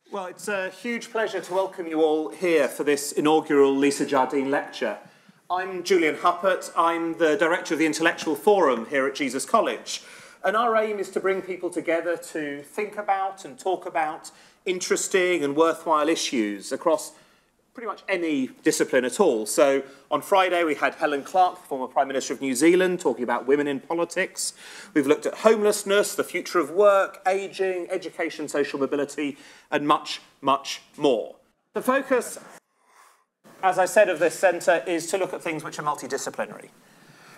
Well, it's a huge pleasure to welcome you all here for this inaugural Lisa Jardine Lecture. I'm Julian Huppert. I'm the director of the Intellectual Forum here at Jesus College. And our aim is to bring people together to think about and talk about interesting and worthwhile issues across pretty much any discipline at all. So on Friday we had Helen Clark, the former Prime Minister of New Zealand, talking about women in politics. We've looked at homelessness, the future of work, ageing, education, social mobility, and much, much more. The focus, as I said, of this centre is to look at things which are multidisciplinary.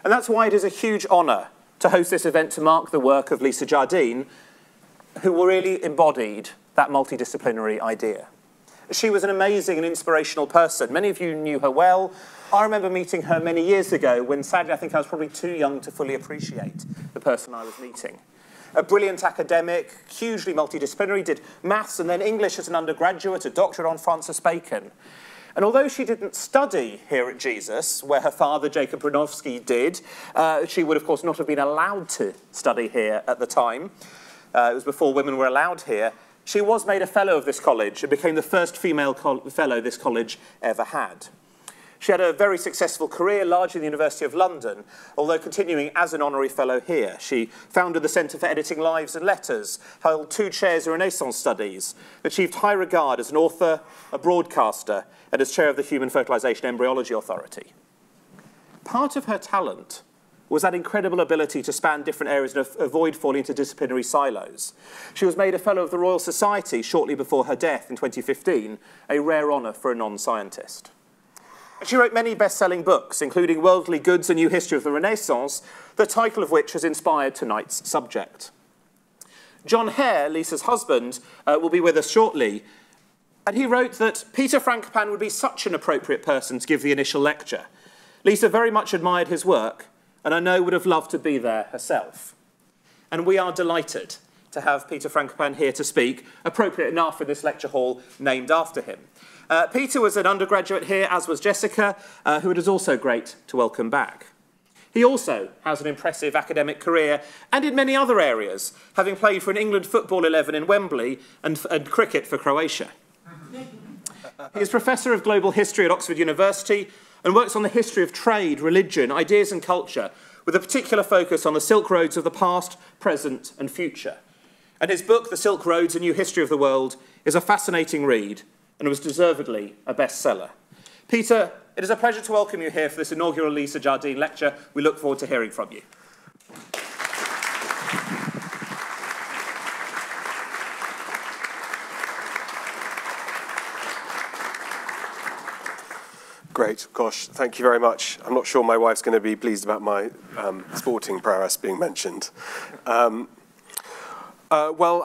And that's why it is a huge honour to host this event to mark the work of Lisa Jardine, who really embodied that multidisciplinary idea. She was an amazing and inspirational person. Many of you knew her well. I remember meeting her many years ago when, sadly, I think I was probably too young to fully appreciate the person I was meeting. A brilliant academic, hugely multidisciplinary, did maths and then English as an undergraduate, a doctorate on Francis Bacon. And although she didn't study here at Jesus, where her father, Jacob Bronowski, did, she would, of course, not have been allowed to study here at the time. It was before women were allowed here. She was made a fellow of this college and became the first female fellow this college ever had. She had a very successful career, largely in the University of London, although continuing as an honorary fellow here. She founded the Centre for Editing Lives and Letters, held 2 chairs in Renaissance Studies, achieved high regard as an author, a broadcaster, and as chair of the Human Fertilisation Embryology Authority. Part of her talent was that incredible ability to span different areas and avoid falling into disciplinary silos. She was made a Fellow of the Royal Society shortly before her death in 2015, a rare honour for a non-scientist. She wrote many best-selling books, including Worldly Goods, A New History of the Renaissance, the title of which has inspired tonight's subject. John Hare, Lisa's husband, will be with us shortly, and he wrote that Peter Frankopan would be such an appropriate person to give the initial lecture. Lisa very much admired his work, and I know would have loved to be there herself. And we are delighted to have Peter Frankopan here to speak, appropriate enough for this lecture hall named after him. Peter was an undergraduate here, as was Jessica, who it is also great to welcome back. He also has an impressive academic career, and in many other areas, having played for an England football 11 in Wembley and cricket for Croatia. He is Professor of Global History at Oxford University and works on the history of trade, religion, ideas and culture, with a particular focus on the Silk Roads of the past, present and future. And his book, The Silk Roads, A New History of the World, is a fascinating read and was deservedly a bestseller. Peter, it is a pleasure to welcome you here for this inaugural Lisa Jardine Lecture. We look forward to hearing from you. Great, gosh, thank you very much. I'm not sure my wife's going to be pleased about my sporting prowess being mentioned. Well,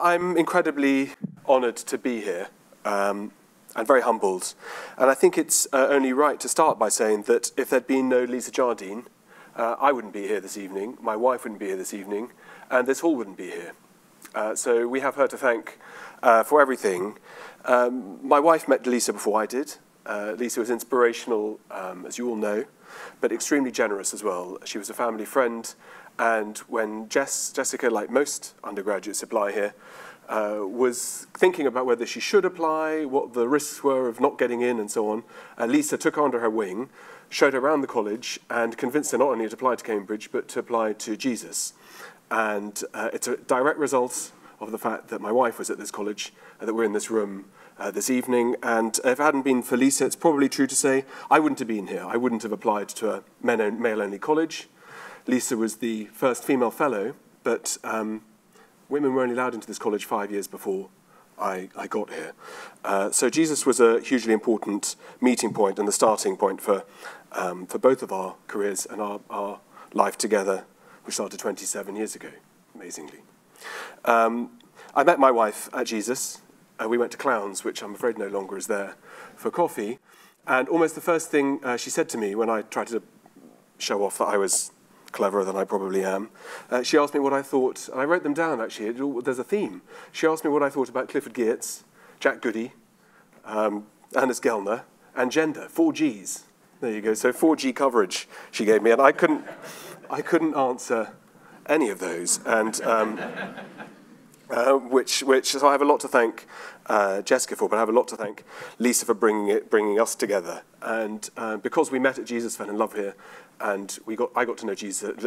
I'm incredibly honoured to be here and very humbled. And I think it's only right to start by saying that if there'd been no Lisa Jardine, I wouldn't be here this evening, my wife wouldn't be here this evening, and this hall wouldn't be here. So we have her to thank for everything. My wife met Lisa before I did. Lisa was inspirational, as you all know, but extremely generous as well. She was a family friend, and when Jessica, like most undergraduates apply here, was thinking about whether she should apply, what the risks were of not getting in, and so on, Lisa took her under her wing, showed her around the college, and convinced her not only to apply to Cambridge, but to apply to Jesus. And it's a direct result of the fact that my wife was at this college, that we're in this room this evening, and if it hadn't been for Lisa, it's probably true to say I wouldn't have been here. I wouldn't have applied to a male-only college. Lisa was the first female fellow, but women were only allowed into this college 5 years before I got here. So Jesus was a hugely important meeting point and the starting point for both of our careers and our life together, which started 27 years ago, amazingly. I met my wife at Jesus. We went to Clowns, which I'm afraid no longer is there, for coffee. And almost the first thing she said to me when I tried to show off that I was cleverer than I probably am, she asked me what I thought, and I wrote them down actually, there's a theme. She asked me what I thought about Clifford Geertz, Jack Goody, Ernest Gellner, and gender, 4 Gs. There you go, so 4G coverage she gave me, and I couldn't answer any of those. And So I have a lot to thank Jessica for, but I have a lot to thank Lisa for bringing us together. And because we met at Jesus, fell in love here, and I got to know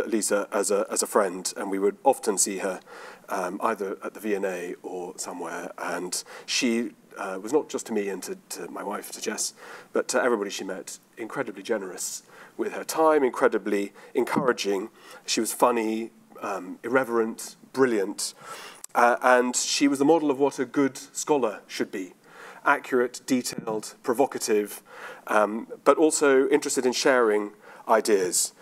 Lisa as a friend, and we would often see her either at the V&A or somewhere. And she was not just to me and to my wife, to Jess, but to everybody she met, incredibly generous with her time, incredibly encouraging. She was funny, irreverent, brilliant. And she was the model of what a good scholar should be. Accurate, detailed, provocative, but also interested in sharing ideas.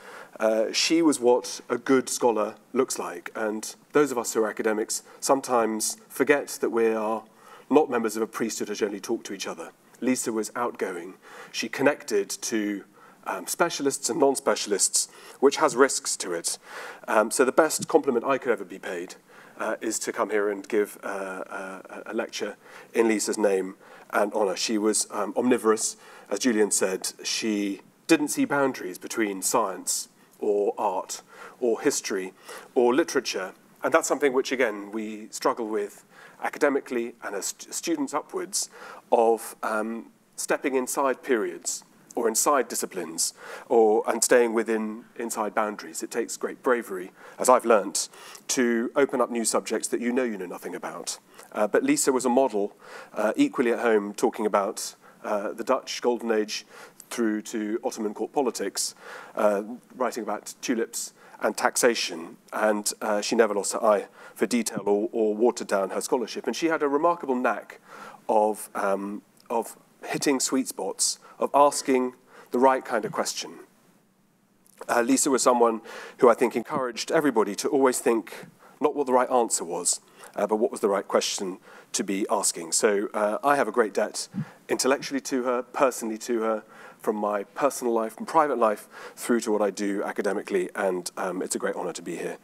She was what a good scholar looks like. And those of us who are academics sometimes forget that we are not members of a priesthood who only talk to each other. Lisa was outgoing. She connected to specialists and non-specialists, which has risks to it. So the best compliment I could ever be paid is to come here and give a lecture in Lisa's name and honour. She was omnivorous. As Julian said, she didn't see boundaries between science or art or history or literature. And that's something which, again, we struggle with academically and as students upwards of stepping inside periods or inside disciplines, and staying inside boundaries. It takes great bravery, as I've learnt, to open up new subjects that you know nothing about. But Lisa was a model, equally at home, talking about the Dutch Golden Age through to Ottoman court politics, writing about tulips and taxation, and she never lost her eye for detail or watered down her scholarship. And she had a remarkable knack of hitting sweet spots, of asking the right kind of question. Lisa was someone who I think encouraged everybody to always think not what the right answer was, but what was the right question to be asking. So I have a great debt intellectually to her, personally to her, from my personal life and private life through to what I do academically, and it's a great honour to be here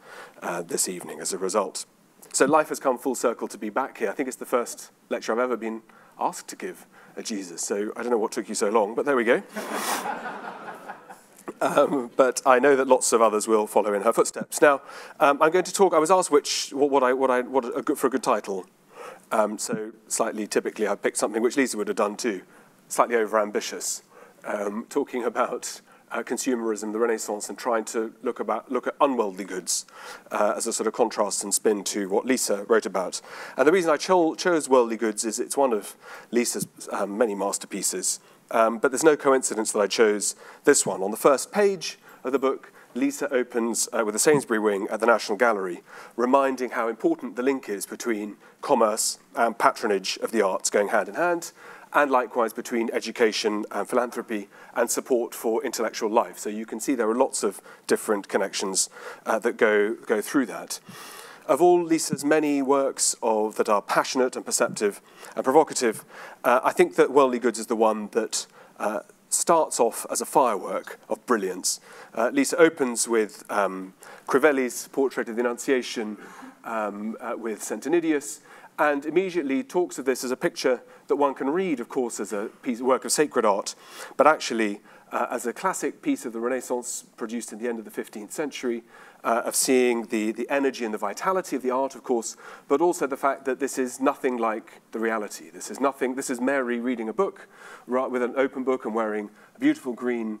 this evening as a result. So life has come full circle to be back here. I think it's the first lecture I've ever been asked to give at Jesus, so I don't know what took you so long, but there we go. But I know that lots of others will follow in her footsteps. Now, I'm going to talk. I was asked for a good title. So slightly, typically, I picked something which Lisa would have done too, slightly overambitious, talking about consumerism, the Renaissance, and trying to look at unworldly goods as a sort of contrast and spin to what Lisa wrote about. And the reason I chose worldly goods is it's one of Lisa's many masterpieces. But there's no coincidence that I chose this one. On the first page of the book, Lisa opens with a Sainsbury wing at the National Gallery, reminding how important the link is between commerce and patronage of the arts going hand in hand, and likewise between education and philanthropy and support for intellectual life. So you can see there are lots of different connections that go through that. Of all Lisa's many works that are passionate and perceptive and provocative, I think that Worldly Goods is the one that starts off as a firework of brilliance. Lisa opens with Crivelli's portrait of the Annunciation with Centenidius, and immediately talks of this as a picture that one can read, of course, as a work of sacred art, but actually as a classic piece of the Renaissance produced in the end of the 15th century, of seeing the energy and the vitality of the art, of course, but also the fact that this is nothing like the reality. This is Mary reading a book with an open book and wearing a beautiful green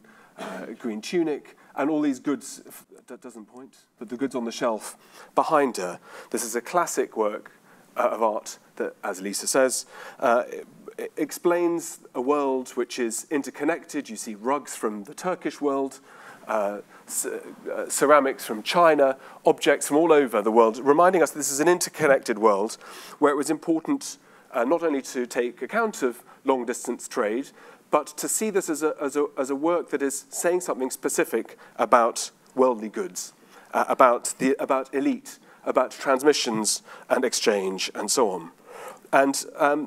tunic, and all these goods, that doesn't point, but the goods on the shelf behind her. This is a classic work of art that, as Lisa says, explains a world which is interconnected. You see rugs from the Turkish world, ceramics from China, objects from all over the world, reminding us that this is an interconnected world where it was important not only to take account of long-distance trade, but to see this as a work that is saying something specific about worldly goods, about elite, about transmissions and exchange and so on. And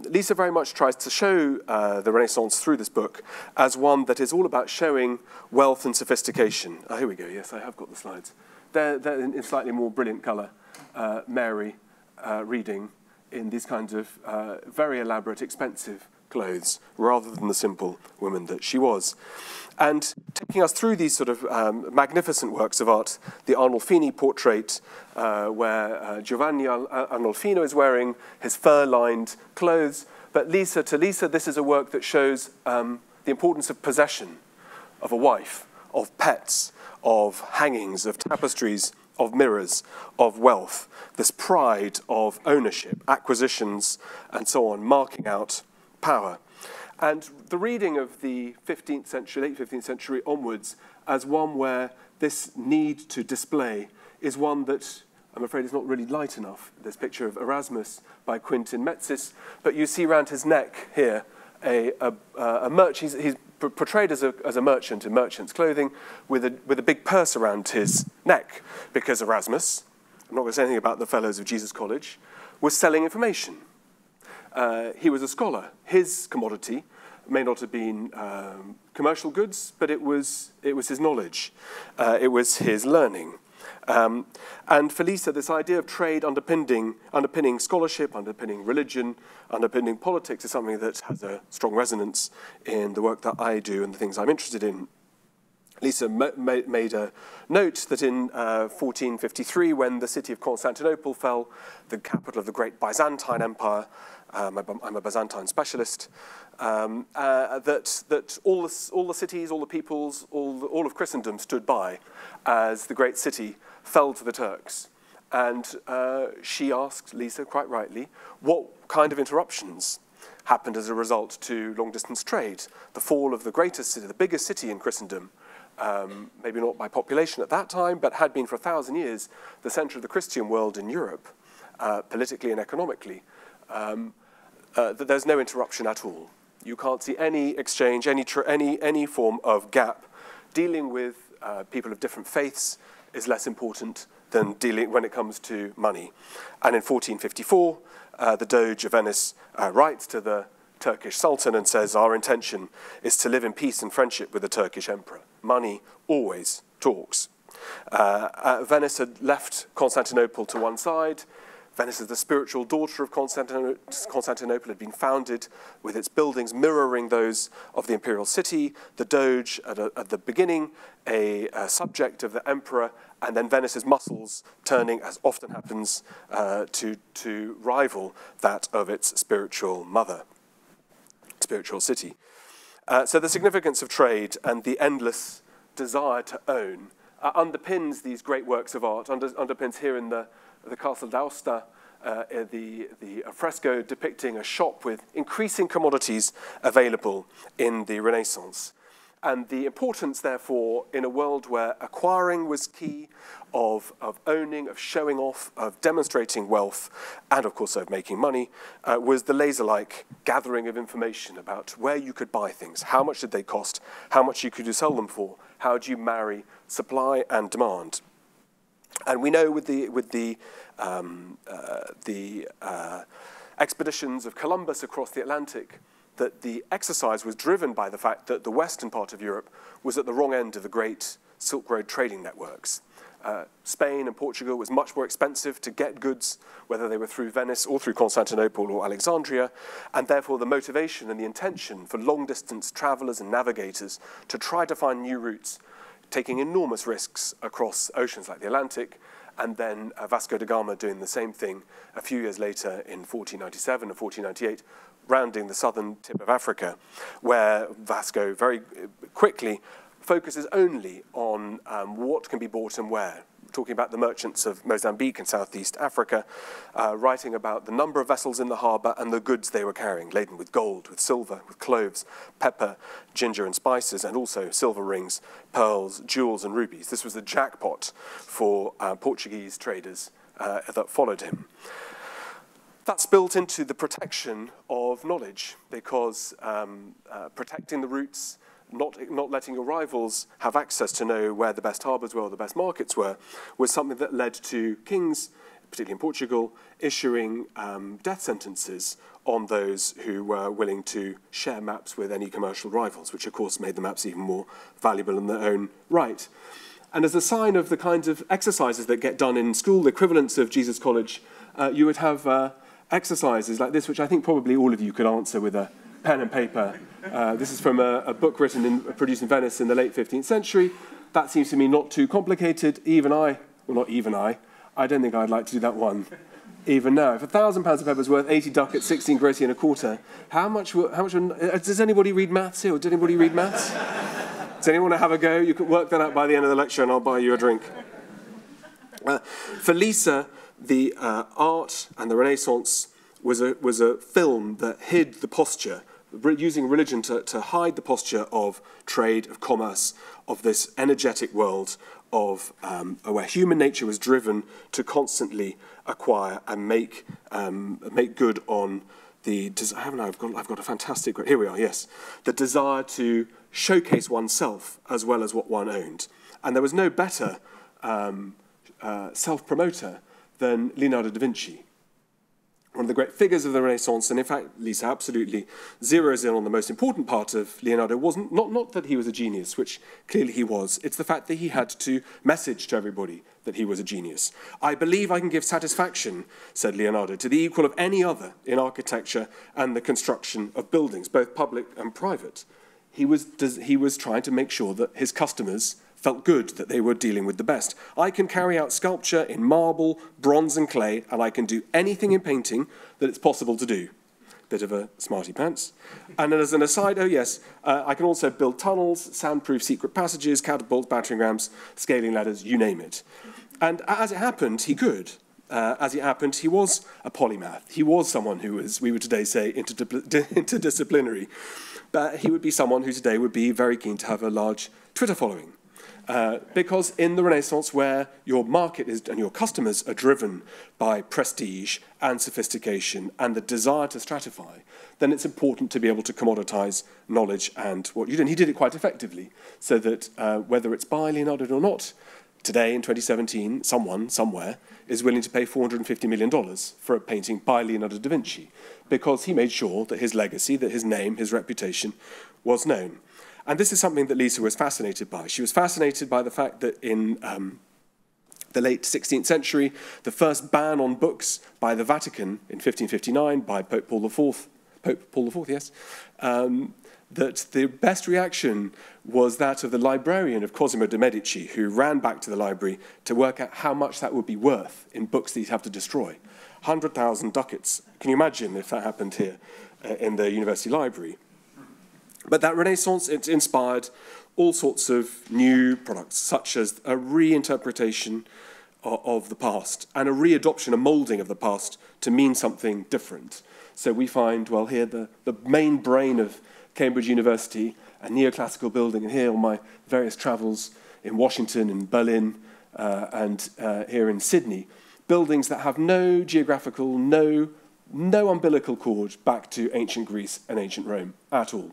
Lisa very much tries to show the Renaissance through this book as one that is all about showing wealth and sophistication. Oh, here we go. Yes, I have got the slides. They're in slightly more brilliant colour. Mary reading in these kinds of very elaborate, expensive clothes rather than the simple woman that she was. And taking us through these sort of magnificent works of art, the Arnolfini portrait, where Giovanni Arnolfino is wearing his fur-lined clothes. But to Lisa, this is a work that shows the importance of possession, of a wife, of pets, of hangings, of tapestries, of mirrors, of wealth, this pride of ownership, acquisitions, and so on, marking out power. And the reading of the 15th century, late 15th century onwards, as one where this need to display is one that I'm afraid is not really light enough. This picture of Erasmus by Quintin Metzis, but you see around his neck here a merchant. He's portrayed as a merchant in merchant's clothing with a big purse around his neck, because Erasmus, I'm not going to say anything about the Fellows of Jesus College, was selling information. He was a scholar. His commodity may not have been commercial goods, but it was his knowledge. It was his learning. And for Lisa, this idea of trade underpinning scholarship, underpinning religion, underpinning politics is something that has a strong resonance in the work that I do and the things I'm interested in. Lisa made a note that in 1453, when the city of Constantinople fell, the capital of the great Byzantine Empire, I'm a Byzantine specialist, that all the cities, all the peoples, all of Christendom stood by as the great city fell to the Turks. And she asked Lisa, quite rightly, what kind of interruptions happened as a result to long-distance trade, the fall of the greatest city, the biggest city in Christendom, maybe not by population at that time, but had been for 1,000 years the center of the Christian world in Europe, politically and economically. That there's no interruption at all. You can't see any exchange, any form of gap. Dealing with people of different faiths is less important than dealing when it comes to money. And in 1454, the Doge of Venice writes to the Turkish Sultan and says, our intention is to live in peace and friendship with the Turkish emperor. Money always talks. Venice had left Constantinople to one side. Venice is the spiritual daughter of Constantinople, had been founded with its buildings mirroring those of the imperial city, the Doge at the beginning, a subject of the emperor, and then Venice's muscles turning, as often happens, to rival that of its spiritual mother, spiritual city. So the significance of trade and the endless desire to own underpins these great works of art, underpins here in the Castle d'Aosta, the fresco depicting a shop with increasing commodities available in the Renaissance. And the importance, therefore, in a world where acquiring was key, of owning, of showing off, of demonstrating wealth, and of course of making money, was the laser-like gathering of information about where you could buy things, how much did they cost, how much you could sell them for, how do you marry supply and demand. And we know with the expeditions of Columbus across the Atlantic that the exercise was driven by the fact that the western part of Europe was at the wrong end of the great Silk Road trading networks. Spain and Portugal was much more expensive to get goods, whether they were through Venice or through Constantinople or Alexandria, and therefore the motivation and the intention for long-distance travelers and navigators to try to find new routes, taking enormous risks across oceans like the Atlantic, and then Vasco da Gama doing the same thing a few years later in 1497 and 1498, rounding the southern tip of Africa, where Vasco very quickly focuses only on what can be bought and where. Talking about the merchants of Mozambique and Southeast Africa, writing about the number of vessels in the harbour and the goods they were carrying, laden with gold, with silver, with cloves, pepper, ginger and spices, and also silver rings, pearls, jewels and rubies. This was the jackpot for Portuguese traders that followed him. That's built into the protection of knowledge, because protecting the routes, not letting your rivals have access to know where the best harbours were or the best markets were, was something that led to kings, particularly in Portugal, issuing death sentences on those who were willing to share maps with any commercial rivals, which of course made the maps even more valuable in their own right. And as a sign of the kinds of exercises that get done in school, the equivalents of Jesus College, you would have exercises like this, which I think probably all of you could answer with a pen and paper. This is from a book produced in Venice in the late 15th century. That seems to me not too complicated. Even I, well, not even I don't think I'd like to do that one. Even now, if £1,000 of paper is worth 80 ducats, 16 groszy and a quarter, how much does anybody read maths here? Or did anybody read maths? Does anyone want to have a go? You can work that out by the end of the lecture and I'll buy you a drink. For Lisa, the art and the Renaissance was a film that hid the posture, using religion to hide the posture of trade, of commerce, of this energetic world of where human nature was driven to constantly acquire and make good on the desire. I've got a fantastic. Here we are. Yes, the desire to showcase oneself as well as what one owned, and there was no better self-promoter than Leonardo da Vinci. One of the great figures of the Renaissance, and in fact, Lisa absolutely zeroes in on the most important part of Leonardo, wasn't not that he was a genius, which clearly he was. It's the fact that he had to message to everybody that he was a genius. I believe I can give satisfaction, said Leonardo, to the equal of any other in architecture and the construction of buildings, both public and private. He was trying to make sure that his customers felt good, that they were dealing with the best. I can carry out sculpture in marble, bronze and clay, and I can do anything in painting that it's possible to do. Bit of a smarty pants. And then as an aside, oh yes, I can also build tunnels, soundproof secret passages, catapults, battering rams, scaling ladders, you name it. And as it happened, he could. As it happened, he was a polymath. He was someone who was, we would today say, interdisciplinary. But he would be someone who today would be very keen to have a large Twitter following. Because in the Renaissance, where your market is and your customers are driven by prestige and sophistication and the desire to stratify, then it's important to be able to commoditize knowledge and what you do. And he did it quite effectively, so that whether it's by Leonardo or not, today in 2017, someone, somewhere, is willing to pay $450 million for a painting by Leonardo da Vinci, because he made sure that his legacy, that his name, his reputation was known. And this is something that Lisa was fascinated by. She was fascinated by the fact that in the late 16th century, the first ban on books by the Vatican in 1559 by Pope Paul IV, yes, that the best reaction was that of the librarian of Cosimo de' Medici, who ran back to the library to work out how much that would be worth in books that he'd have to destroy. 100,000 ducats. Can you imagine if that happened here in the university library? But that Renaissance, it inspired all sorts of new products, such as a reinterpretation of the past and a readoption, a moulding of the past to mean something different. So we find, well, here the main brain of Cambridge University, a neoclassical building, and here on my various travels in Washington and Berlin and here in Sydney, buildings that have no geographical, no umbilical cord back to ancient Greece and ancient Rome at all.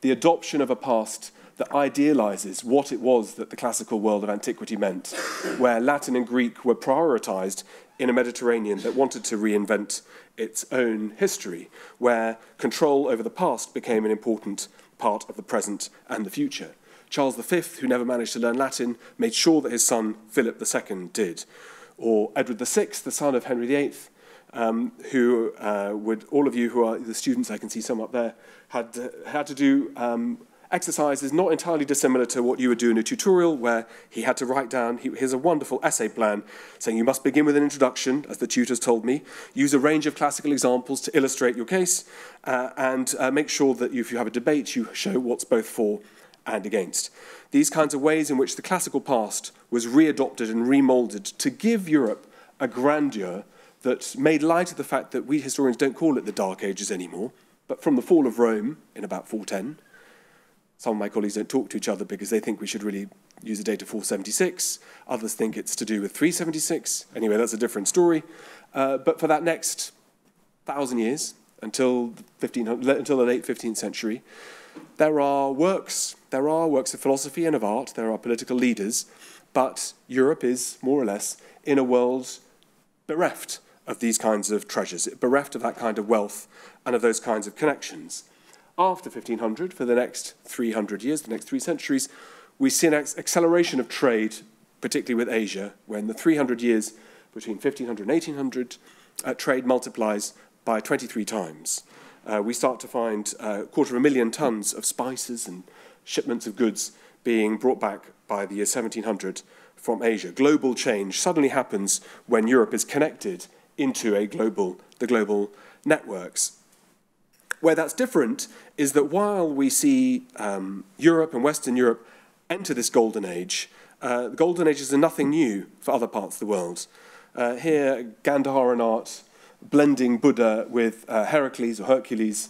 The adoption of a past that idealizes what it was that the classical world of antiquity meant, where Latin and Greek were prioritized in a Mediterranean that wanted to reinvent its own history, where control over the past became an important part of the present and the future. Charles V, who never managed to learn Latin, made sure that his son Philip II did. Or Edward VI, the son of Henry VIII, who would, all of you who are the students, I can see some up there, had to do exercises not entirely dissimilar to what you would do in a tutorial, where he had to write down, here's a wonderful essay plan saying you must begin with an introduction, as the tutors told me, use a range of classical examples to illustrate your case, and make sure that if you have a debate, you show what's both for and against. These kinds of ways in which the classical past was readopted and remoulded to give Europe a grandeur that made light of the fact that we historians don't call it the Dark Ages anymore, but from the fall of Rome in about 410. Some of my colleagues don't talk to each other because they think we should really use the date of 476. Others think it's to do with 376. Anyway, that's a different story. But for that next 1,000 years, until the late 15th century, there are works of philosophy and of art, there are political leaders, but Europe is, more or less, in a world bereft of these kinds of treasures, bereft of that kind of wealth and of those kinds of connections. After 1500, for the next 300 years, the next 3 centuries, we see an acceleration of trade, particularly with Asia, when the 300 years between 1500 and 1800, trade multiplies by 23 times. we start to find 250,000 tons of spices and shipments of goods being brought back by the year 1700 from Asia. Global change suddenly happens when Europe is connected into the global networks. Where that's different is that while we see Europe and Western Europe enter this golden age, the golden ages are nothing new for other parts of the world. Here, Gandharan art, blending Buddha with Heracles or Hercules,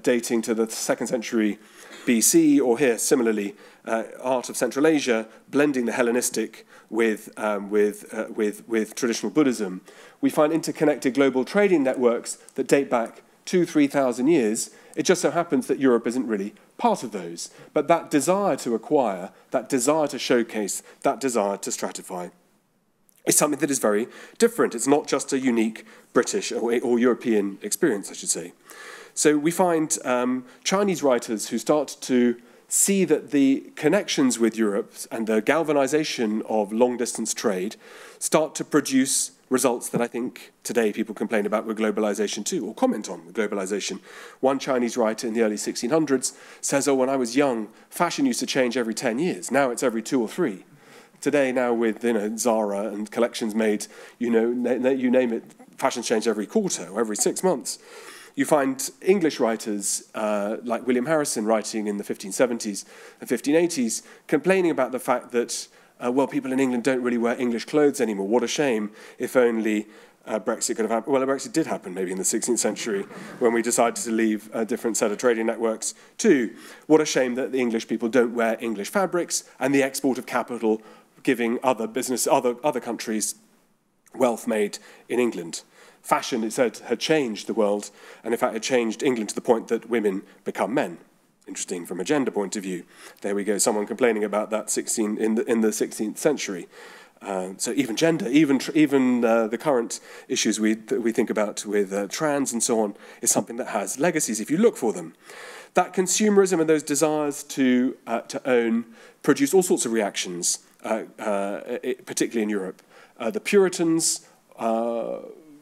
dating to the 2nd century BC, or here, similarly, art of Central Asia, blending the Hellenistic with traditional Buddhism. We find interconnected global trading networks that date back 2,000–3,000 years. It just so happens that Europe isn't really part of those. But that desire to acquire, that desire to showcase, that desire to stratify is something that is very different. It's not just a unique British or European experience, I should say. So we find Chinese writers who start to see that the connections with Europe and the galvanization of long-distance trade start to produce results that I think today people complain about with globalization too, or comment on with globalization. One Chinese writer in the early 1600s says, oh, when I was young, fashion used to change every 10 years. Now it's every 2 or 3. Today, now with Zara and collections made, you name it, fashions change every quarter or every 6 months. You find English writers like William Harrison writing in the 1570s and 1580s complaining about the fact that, well, people in England don't really wear English clothes anymore. What a shame, if only Brexit could have happened. Well, Brexit did happen maybe in the 16th century when we decided to leave a different set of trading networks too. What a shame that the English people don't wear English fabrics, and the export of capital giving other countries wealth made in England. Fashion, it said, had changed the world, and in fact had changed England to the point that women become men. Interesting from a gender point of view. There we go, someone complaining about that in the 16th century. So even gender, even the current issues that we think about with trans and so on, is something that has legacies if you look for them. That consumerism and those desires to own produce all sorts of reactions, particularly in Europe. The Puritans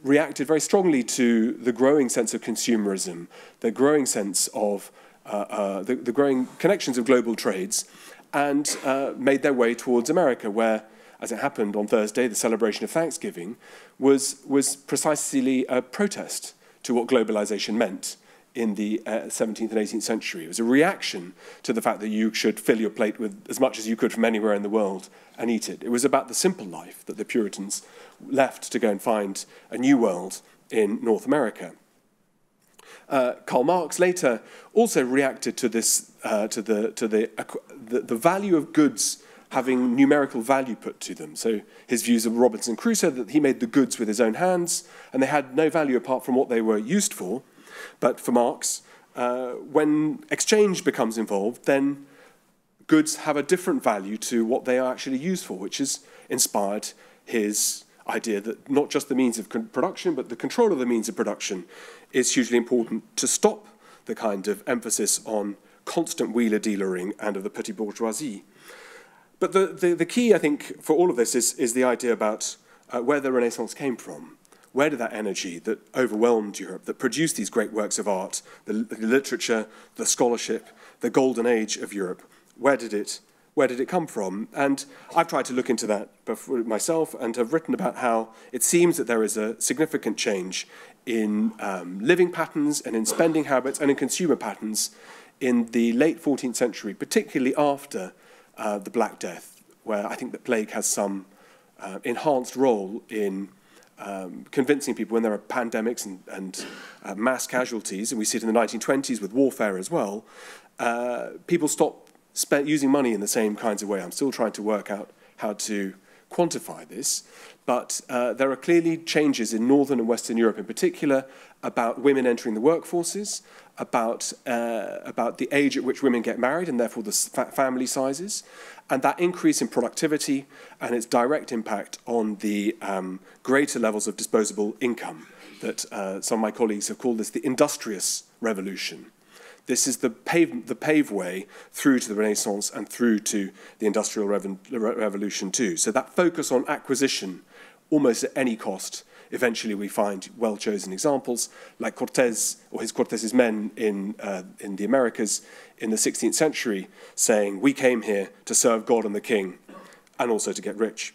reacted very strongly to the growing sense of consumerism, the growing sense of the growing connections of global trades, and made their way towards America, where, as it happened on Thursday, the celebration of Thanksgiving was precisely a protest to what globalization meant in the 17th and 18th century. It was a reaction to the fact that you should fill your plate with as much as you could from anywhere in the world and eat it. It was about the simple life that the Puritans left to go and find a new world in North America. Karl Marx later also reacted to this, to the value of goods having numerical value put to them. So his views of Robinson Crusoe, that he made the goods with his own hands, and they had no value apart from what they were used for. But for Marx, when exchange becomes involved, then goods have a different value to what they are actually used for, which has inspired his idea that not just the means of production, but the control of the means of production is hugely important to stop the kind of emphasis on constant wheeler-dealering and of the petty bourgeoisie. But the key, I think, for all of this is the idea about where the Renaissance came from. Where did that energy that overwhelmed Europe, that produced these great works of art, the literature, the scholarship, the golden age of Europe, where did it come from? And I've tried to look into that myself and have written about how it seems that there is a significant change in living patterns and in spending habits and in consumer patterns in the late 14th century, particularly after the Black Death, where I think the plague has some enhanced role in convincing people when there are pandemics and mass casualties, and we see it in the 1920s with warfare as well, people stop using money in the same kinds of way. I'm still trying to work out how to quantify this, but there are clearly changes in Northern and Western Europe in particular about women entering the workforces, about the age at which women get married and therefore the family sizes, and that increase in productivity and its direct impact on the greater levels of disposable income that some of my colleagues have called this the industrious revolution. This is the pave way through to the Renaissance and through to the Industrial Revolution too. So that focus on acquisition, almost at any cost, eventually we find well-chosen examples, like Cortés or Cortés's men in the Americas in the 16th century, saying, we came here to serve God and the king, and also to get rich.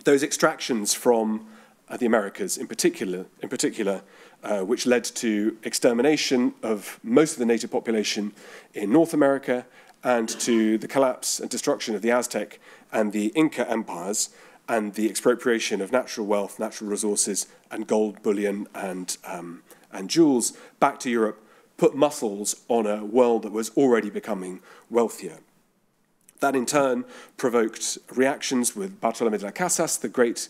Those extractions from the Americas in particular, which led to extermination of most of the native population in North America and to the collapse and destruction of the Aztec and the Inca empires and the expropriation of natural wealth, natural resources, and gold bullion and jewels back to Europe, put muscles on a world that was already becoming wealthier. That in turn provoked reactions with Bartolomé de las Casas, the great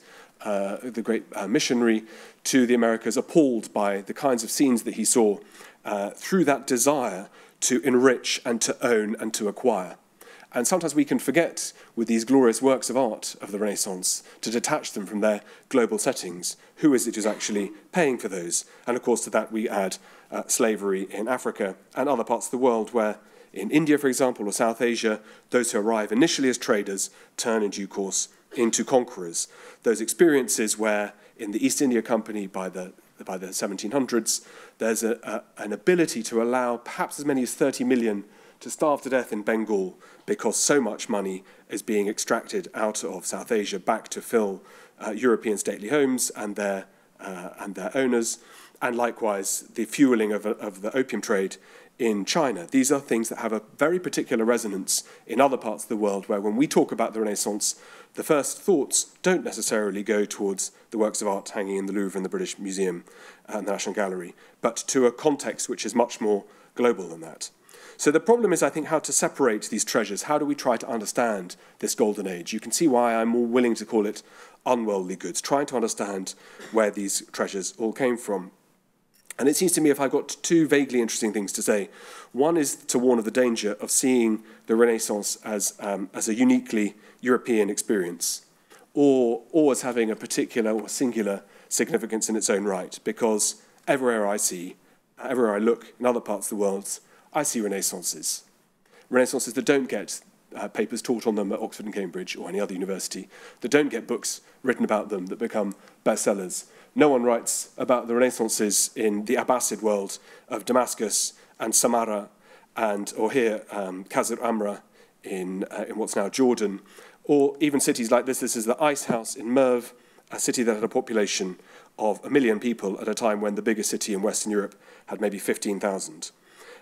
missionary to the Americas, appalled by the kinds of scenes that he saw through that desire to enrich and to own and to acquire. And sometimes we can forget, with these glorious works of art of the Renaissance, to detach them from their global settings. Who is it who's actually paying for those? And of course to that we add slavery in Africa and other parts of the world where, in India, for example, or South Asia, those who arrive initially as traders turn in due course into conquerors. Those experiences where, in the East India Company by the 1700s, there's an ability to allow perhaps as many as 30 million to starve to death in Bengal because so much money is being extracted out of South Asia back to fill European stately homes and their owners, and likewise the fueling of the opium trade in China. These are things that have a very particular resonance in other parts of the world where when we talk about the Renaissance, the first thoughts don't necessarily go towards the works of art hanging in the Louvre and the British Museum and the National Gallery, but to a context which is much more global than that. So the problem is, I think, how to separate these treasures. How do we try to understand this golden age? You can see why I'm more willing to call it unworldly goods, trying to understand where these treasures all came from. And it seems to me if I've got two vaguely interesting things to say. One is to warn of the danger of seeing the Renaissance as a uniquely European experience, or as having a particular or singular significance in its own right, because everywhere I look in other parts of the world, I see Renaissances that don't get papers taught on them at Oxford and Cambridge or any other university, that don't get books written about them that become bestsellers. No one writes about the Renaissances in the Abbasid world of Damascus and Samarra, or here, Qasr Amra in what's now Jordan, or even cities like this. This is the Ice House in Merv, a city that had a population of 1 million people at a time when the biggest city in Western Europe had maybe 15,000.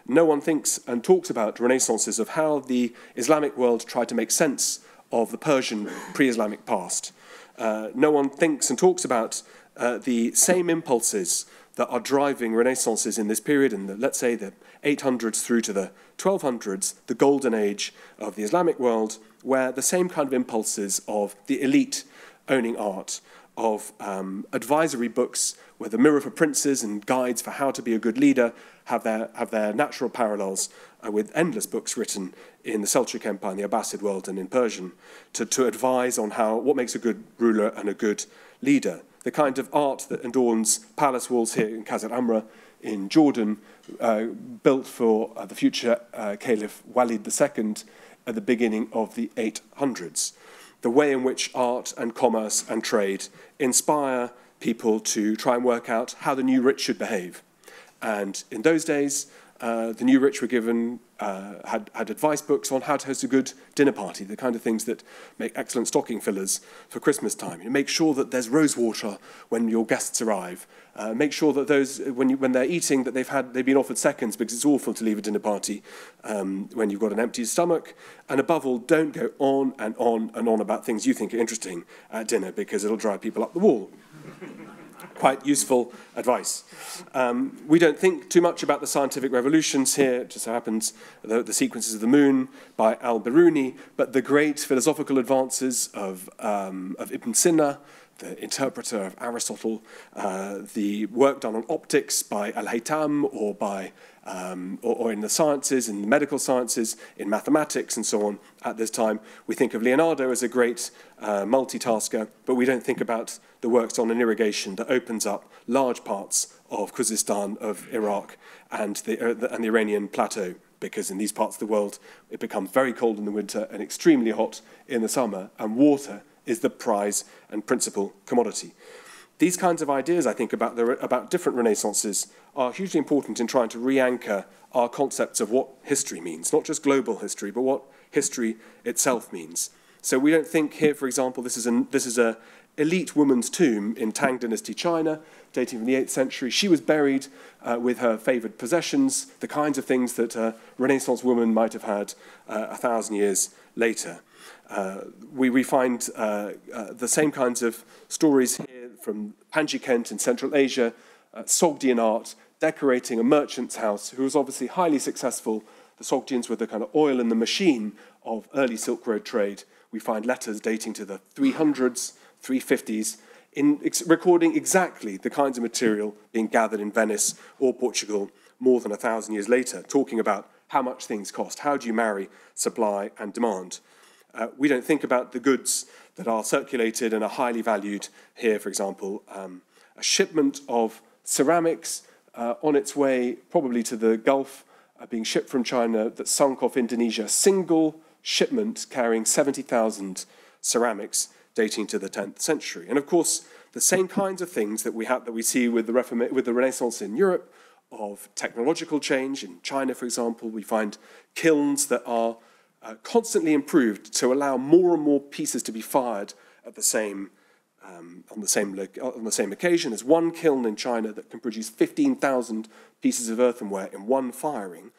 No one thinks and talks about Renaissances of how the Islamic world tried to make sense of the Persian pre-Islamic past. No one thinks and talks about the same impulses that are driving Renaissances in this period, in let's say the 800s through to the 1200s, the golden age of the Islamic world, where the same kind of impulses of the elite owning art, of advisory books where the mirror for princes and guides for how to be a good leader have their natural parallels with endless books written in the Seljuk Empire, in the Abbasid world, and in Persian to advise on what makes a good ruler and a good leader. The kind of art that adorns palace walls here in Qasr Amra in Jordan, built for the future Caliph Walid II at the beginning of the 800s. The way in which art and commerce and trade inspire people to try and work out how the new rich should behave. And in those days, the new rich were given, had advice books on how to host a good dinner party, the kind of things that make excellent stocking fillers for Christmas time. You make sure that there's rose water when your guests arrive. Make sure that those, when they're eating, that they've been offered seconds, because it's awful to leave a dinner party when you've got an empty stomach. And above all, don't go on and on and on about things you think are interesting at dinner, because it'll drive people up the wall. Quite useful advice. We don't think too much about the scientific revolutions here. It just so happens the sequences of the moon by al-Biruni, but the great philosophical advances of Ibn Sina, the interpreter of Aristotle, the work done on optics by al-Haytham, or in the sciences, in the medical sciences, in mathematics and so on at this time. We think of Leonardo as a great multitasker, but we don't think about the works done on irrigation that opens up large parts of Khuzestan, of Iraq, and the Iranian plateau, because in these parts of the world it becomes very cold in the winter and extremely hot in the summer, and water is the prize and principal commodity. these kinds of ideas, I think, about different Renaissances are hugely important in trying to re-anchor our concepts of what history means, not just global history, but what history itself means. So we don't think here, for example, this is a elite woman's tomb in Tang Dynasty China, dating from the 8th century. She was buried with her favoured possessions, the kinds of things that a Renaissance woman might have had 1,000 years later. We find the same kinds of stories here from Panji Kent in Central Asia, Sogdian art, decorating a merchant's house who was obviously highly successful. The Sogdians were the kind of oil in the machine of early Silk Road trade. We find letters dating to the 300s, 350s, recording exactly the kinds of material being gathered in Venice or Portugal more than 1,000 years later, talking about how much things cost, how do you marry supply and demand. We don't think about the goods that are circulated and are highly valued here, for example, a shipment of ceramics on its way probably to the Gulf, being shipped from China that sunk off Indonesia, a single shipment carrying 70,000 ceramics dating to the 10th century. And of course, the same kinds of things that we see with the Renaissance in Europe, of technological change. In China, for example, we find kilns that are constantly improved to allow more and more pieces to be fired at the same on the same occasion. There's one kiln in China that can produce 15,000 pieces of earthenware in one firing.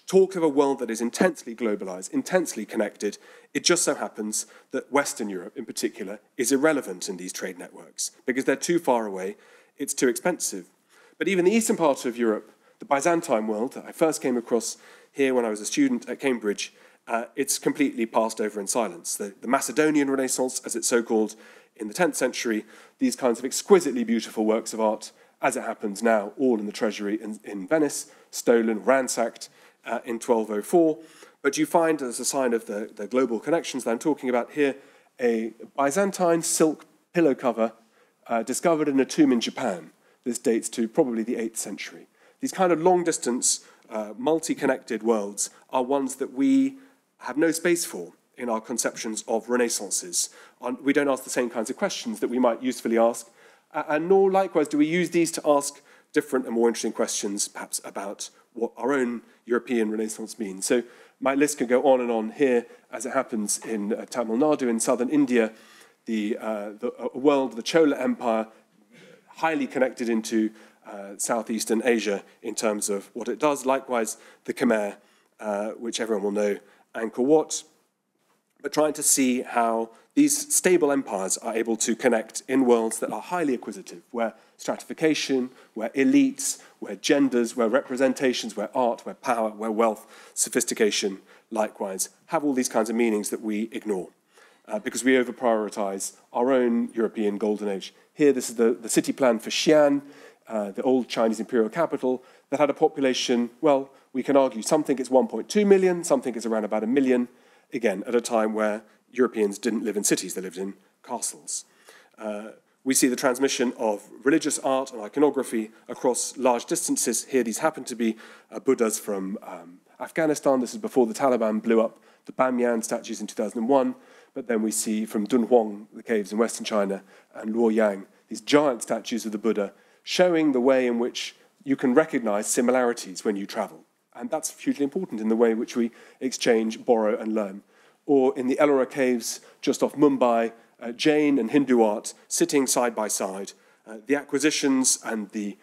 Talk of a world that is intensely globalized, intensely connected. It just so happens that Western Europe, in particular, is irrelevant in these trade networks because they're too far away, it's too expensive. But even the eastern part of Europe, the Byzantine world that I first came across here when I was a student at Cambridge, it's completely passed over in silence. The Macedonian Renaissance, as it's so called, in the 10th century, these kinds of exquisitely beautiful works of art, as it happens now, all in the treasury in Venice, stolen, ransacked in 1204. But you find, as a sign of the global connections that I'm talking about here, a Byzantine silk pillow cover discovered in a tomb in Japan. This dates to probably the 8th century. These kind of long-distance, multi-connected worlds are ones that we have no space for in our conceptions of Renaissances. We don't ask the same kinds of questions that we might usefully ask, and nor likewise do we use these to ask different and more interesting questions, perhaps about what our own European Renaissance means. So my list could go on and on here, as it happens in Tamil Nadu in southern India, the world, the Chola Empire, highly connected into Southeastern Asia in terms of what it does. Likewise, the Khmer, which everyone will know, Angkor Wat, but trying to see how these stable empires are able to connect in worlds that are highly acquisitive, where stratification, where elites, where genders, where representations, where art, where power, where wealth, sophistication, likewise, have all these kinds of meanings that we ignore because we over-prioritize our own European golden age. Here, this is the city plan for Xi'an, the old Chinese imperial capital, that had a population, well, we can argue, some think it's 1.2 million, some think it's around about 1 million, again, at a time where Europeans didn't live in cities, they lived in castles. We see the transmission of religious art and iconography across large distances. Here, these happen to be Buddhas from Afghanistan. This is before the Taliban blew up the Bamyan statues in 2001. But then we see from Dunhuang, the caves in Western China, and Luoyang, these giant statues of the Buddha, showing the way in which you can recognize similarities when you travel. And that's hugely important in the way in which we exchange, borrow, and learn. Or in the Ellora caves just off Mumbai, Jain and Hindu art sitting side by side. The acquisitions and the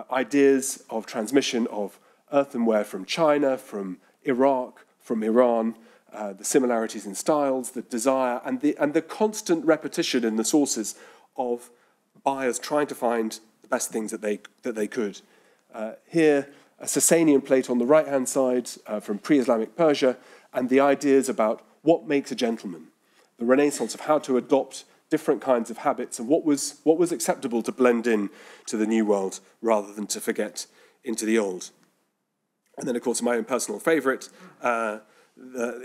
ideas of transmission of earthenware from China, from Iraq, from Iran, the similarities in styles, the desire, and the constant repetition in the sources of buyers trying to find the best things that they could. Here, a Sasanian plate on the right-hand side from pre-Islamic Persia, and the ideas about what makes a gentleman, the Renaissance of how to adopt different kinds of habits and what was acceptable to blend in to the new world rather than to forget into the old. And then, of course, my own personal favourite,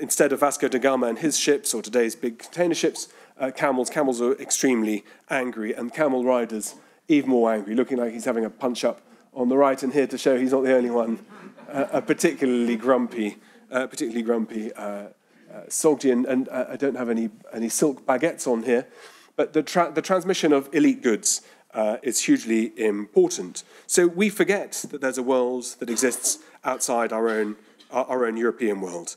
instead of Vasco da Gama and his ships, or today's big container ships, camels. Camels are extremely angry, and camel riders even more angry, looking like he's having a punch-up on the right, and here to show he's not the only one, a particularly grumpy Sogdian, and I don't have any silk baguettes on here, but the transmission of elite goods is hugely important. So we forget that there's a world that exists outside our own European world.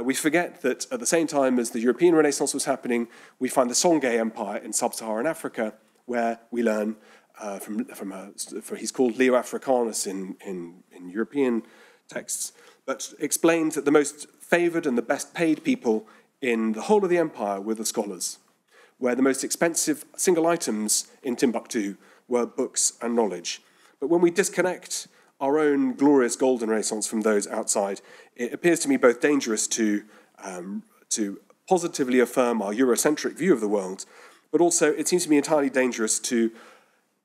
We forget that at the same time as the European Renaissance was happening, we find the Songhai Empire in sub-Saharan Africa, where we learn he's called Leo Africanus in European texts, but explains that the most favoured and the best paid people in the whole of the empire were the scholars, where the most expensive single items in Timbuktu were books and knowledge. But when we disconnect our own glorious golden Renaissance from those outside, it appears to me both dangerous to positively affirm our Eurocentric view of the world, but also it seems to me entirely dangerous to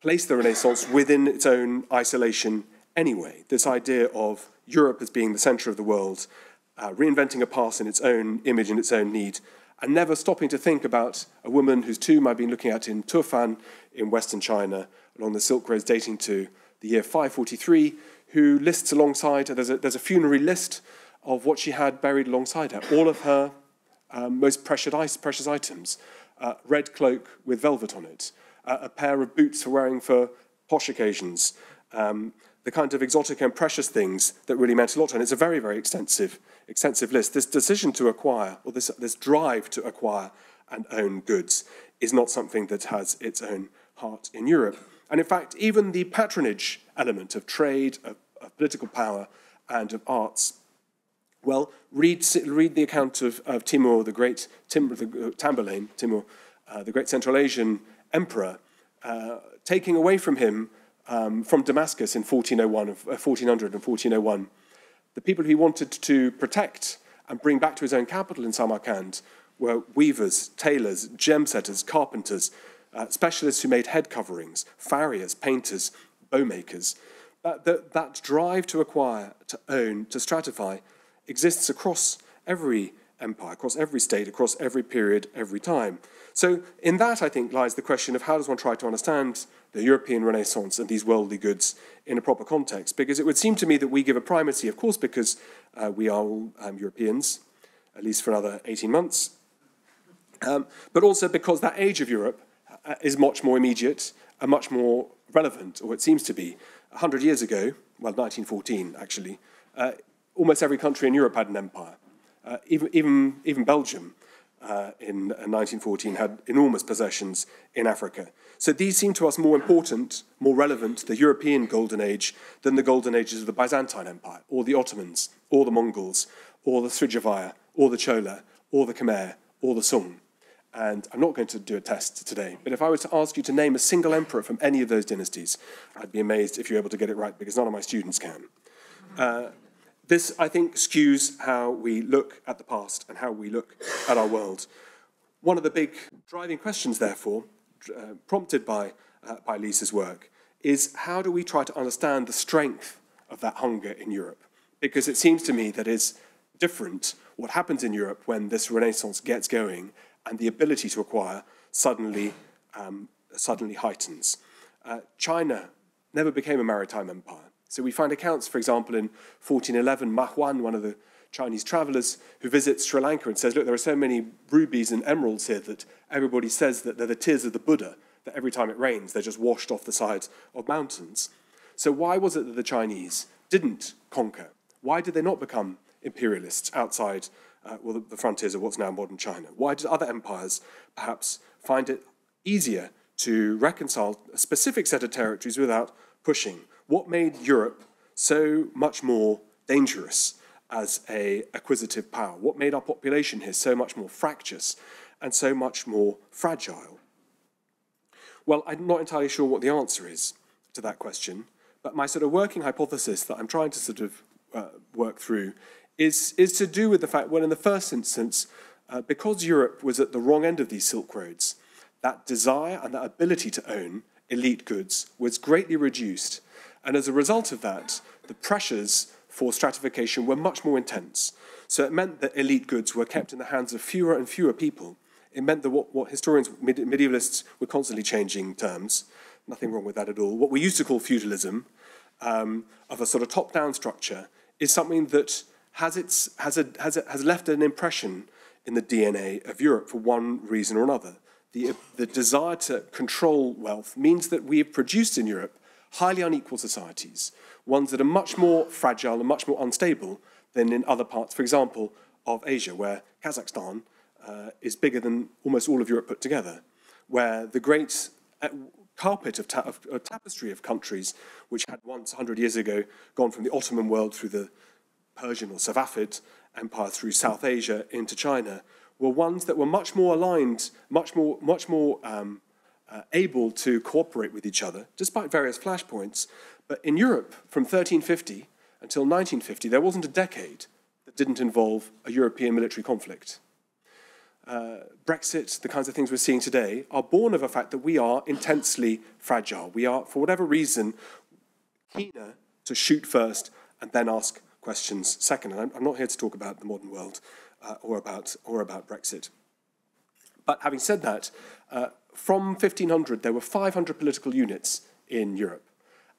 place the Renaissance within its own isolation anyway. This idea of Europe as being the centre of the world, reinventing a past in its own image and its own need, and never stopping to think about a woman whose tomb I've been looking at in Turfan in Western China, along the Silk Roads dating to the year 543, who lists alongside, there's a funerary list of what she had buried alongside her, all of her most precious items, red cloak with velvet on it, a pair of boots for wearing for posh occasions, the kind of exotic and precious things that really meant a lot. And it's a very, very extensive list. This decision to acquire, or this drive to acquire and own goods, is not something that has its own heart in Europe. And in fact, even the patronage element of trade, of political power, and of arts, well, read the account of Timur, the great Tamerlane, Timur, the great Central Asian emperor, taking away from him from Damascus in 1400 and 1401, the people he wanted to protect and bring back to his own capital in Samarkand were weavers, tailors, gem setters, carpenters, specialists who made head coverings, farriers, painters, bowmakers. That drive to acquire, to own, to stratify exists across every empire, across every state, across every period, every time. So in that, I think, lies the question of how does one try to understand the European Renaissance and these worldly goods in a proper context? Because it would seem to me that we give a primacy, of course, because we are all Europeans, at least for another 18 months, but also because that age of Europe is much more immediate and much more relevant, or it seems to be. 100 years ago, well, 1914, actually, almost every country in Europe had an empire. Even Belgium in 1914 had enormous possessions in Africa. So these seem to us more important, more relevant, the European Golden Age, than the Golden Ages of the Byzantine Empire, or the Ottomans, or the Mongols, or the Srijavaya, or the Chola, or the Khmer, or the Sung. And I'm not going to do a test today, but if I were to ask you to name a single emperor from any of those dynasties, I'd be amazed if you're able to get it right, because none of my students can. This, I think, skews how we look at the past and how we look at our world. One of the big driving questions, therefore, prompted by Lisa's work, is how do we try to understand the strength of that hunger in Europe? Because it seems to me that it's different what happens in Europe when this Renaissance gets going and the ability to acquire suddenly heightens. China never became a maritime empire. So we find accounts, for example, in 1411, Ma Huan, one of the Chinese travelers who visits Sri Lanka and says, look, there are so many rubies and emeralds here that everybody says that they're the tears of the Buddha, that every time it rains, they're just washed off the sides of mountains. So why was it that the Chinese didn't conquer? Why did they not become imperialists outside the frontiers of what's now modern China? Why did other empires perhaps find it easier to reconcile a specific set of territories without pushing? What made Europe so much more dangerous as an acquisitive power? What made our population here so much more fractious and so much more fragile? Well, I'm not entirely sure what the answer is to that question, but my sort of working hypothesis that I'm trying to sort of work through is to do with the fact, well, in the first instance, because Europe was at the wrong end of these Silk Roads, that desire and that ability to own elite goods was greatly reduced. And as a result of that, the pressures for stratification were much more intense. So it meant that elite goods were kept in the hands of fewer and fewer people. It meant that what historians, medievalists, were constantly changing terms. Nothing wrong with that at all. What we used to call feudalism, of a sort of top-down structure, is something that has left an impression in the DNA of Europe for one reason or another. the desire to control wealth means that we have produced in Europe highly unequal societies, ones that are much more fragile and much more unstable than in other parts, for example, of Asia, where Kazakhstan is bigger than almost all of Europe put together, where the great carpet of tapestry of countries, which had once, 100 years ago, gone from the Ottoman world through the Persian or Safavid Empire through South Asia into China, were ones that were much more aligned, much more able to cooperate with each other, despite various flashpoints. But in Europe, from 1350 until 1950, there wasn't a decade that didn't involve a European military conflict. Brexit, the kinds of things we're seeing today, are born of the fact that we are intensely fragile. We are, for whatever reason, keener to shoot first and then ask questions second. And I'm not here to talk about the modern world or about Brexit. But having said that, from 1500, there were 500 political units in Europe.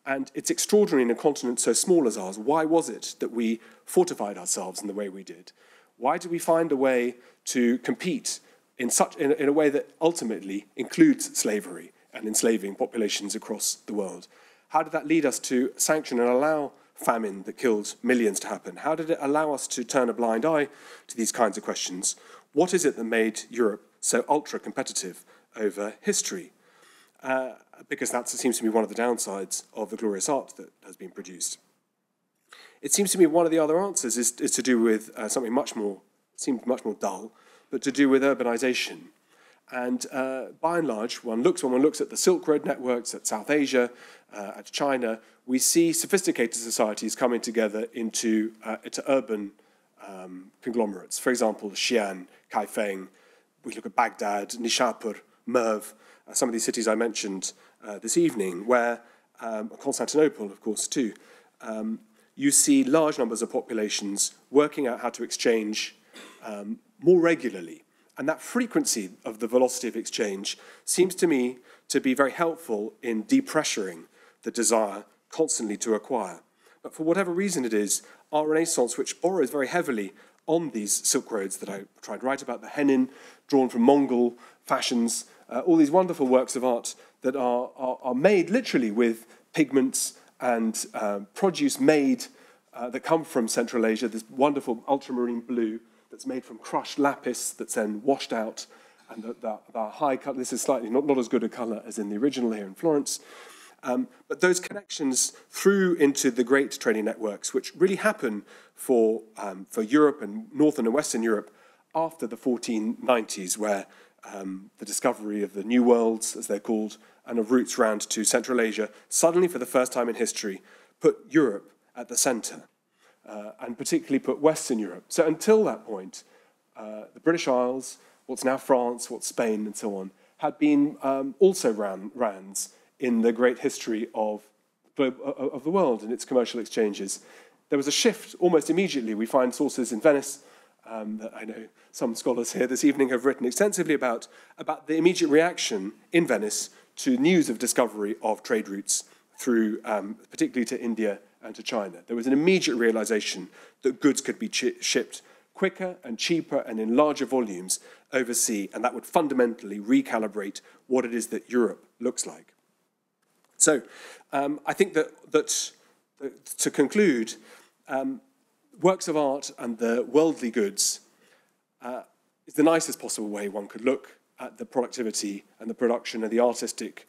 And it's extraordinary in a continent so small as ours. Why was it that we fortified ourselves in the way we did? Why did we find a way to compete in a way that ultimately includes slavery and enslaving populations across the world? How did that lead us to sanction and allow famine that killed millions to happen? How did it allow us to turn a blind eye to these kinds of questions? What is it that made Europe so ultra-competitive over history? Because that seems to be one of the downsides of the glorious art that has been produced. It seems to me one of the other answers is to do with something seemed much more dull, but to do with urbanization. And by and large, when one looks at the Silk Road networks, at South Asia, at China, we see sophisticated societies coming together into urban conglomerates. For example, Xi'an, Kaifeng, we look at Baghdad, Nishapur, Merv, some of these cities I mentioned this evening, where Constantinople, of course, too, you see large numbers of populations working out how to exchange more regularly. And that frequency of the velocity of exchange seems to me to be very helpful in depressuring the desire constantly to acquire. But for whatever reason it is, our Renaissance, which borrows very heavily on these Silk Roads that I tried to write about, the Henin, drawn from Mongol fashions, all these wonderful works of art that are made literally with pigments and produce made that come from Central Asia, this wonderful ultramarine blue that's made from crushed lapis that's then washed out, and the high color, this is slightly not as good a color as in the original here in Florence. But those connections through into the great trading networks, which really happen for Europe and Northern and Western Europe after the 1490s, where the discovery of the New Worlds, as they're called, and of routes round to Central Asia, suddenly for the first time in history, put Europe at the center, and particularly put Western Europe. So until that point, the British Isles, what's now France, what's Spain, and so on, had been also rands in the great history of the world and its commercial exchanges. There was a shift almost immediately. We find sources in Venice that I know some scholars here this evening have written extensively about the immediate reaction in Venice to news of discovery of trade routes through, particularly to India and to China. There was an immediate realization that goods could be shipped quicker and cheaper and in larger volumes overseas, and that would fundamentally recalibrate what it is that Europe looks like. So I think that to conclude, works of art and the worldly goods is the nicest possible way one could look at the productivity and the production and the artistic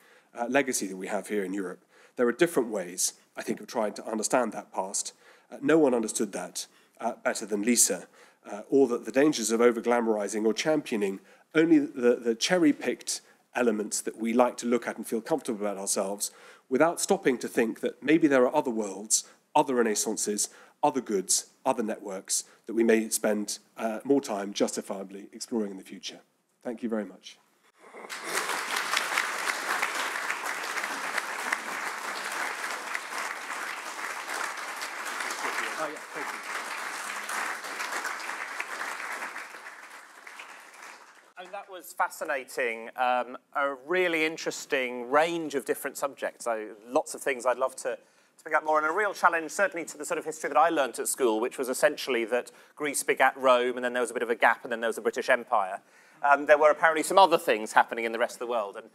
legacy that we have here in Europe. There are different ways, I think, of trying to understand that past. No one understood that better than Lisa, or that the dangers of over-glamorizing or championing only the cherry-picked elements that we like to look at and feel comfortable about ourselves, without stopping to think that maybe there are other worlds, other renaissances, other goods, other networks that we may spend more time justifiably exploring in the future. Thank you very much. Thank you. I mean, that was fascinating. A really interesting range of different subjects. Lots of things I'd love to pick up more, and a real challenge certainly to the sort of history that I learnt at school, which was essentially that Greece begat Rome, and then there was a bit of a gap, and then there was the British Empire. there were apparently some other things happening in the rest of the world. And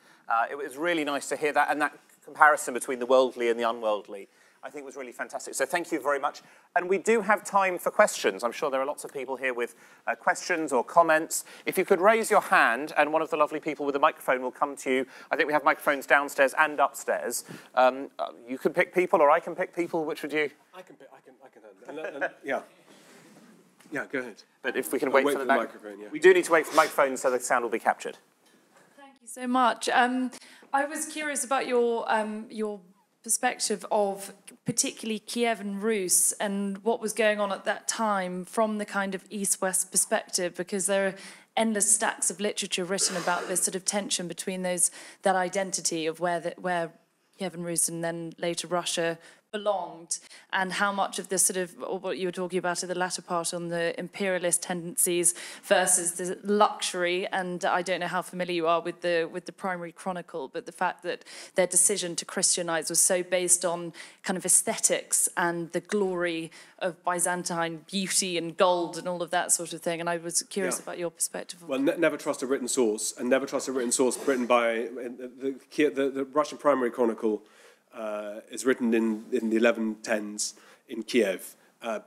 it was really nice to hear that, and that comparison between the worldly and the unworldly, I think was really fantastic. So thank you very much. And we do have time for questions. I'm sure there are lots of people here with questions or comments. If you could raise your hand, and one of the lovely people with a microphone will come to you. I think we have microphones downstairs and upstairs. You can pick people, or I can pick people. Which would you? I can yeah. Yeah, go ahead. But if we can wait for the microphone, yeah. We do need to wait for the microphone so the sound will be captured. Thank you so much. I was curious about your perspective of particularly Kievan Rus and what was going on at that time from the kind of East-West perspective, because there are endless stacks of literature written about this sort of tension between that identity of where Kievan Rus and then later Russia belonged, and how much of this sort of, or what you were talking about at the latter part on the imperialist tendencies versus the luxury. And I don't know how familiar you are with the Primary Chronicle, but the fact that their decision to Christianize was so based on kind of aesthetics and the glory of Byzantine beauty and gold and all of that sort of thing. And I was curious about your perspective. Well, never trust a written source, and never trust a written source written by the Russian Primary Chronicle. Is written in the 1110s in Kiev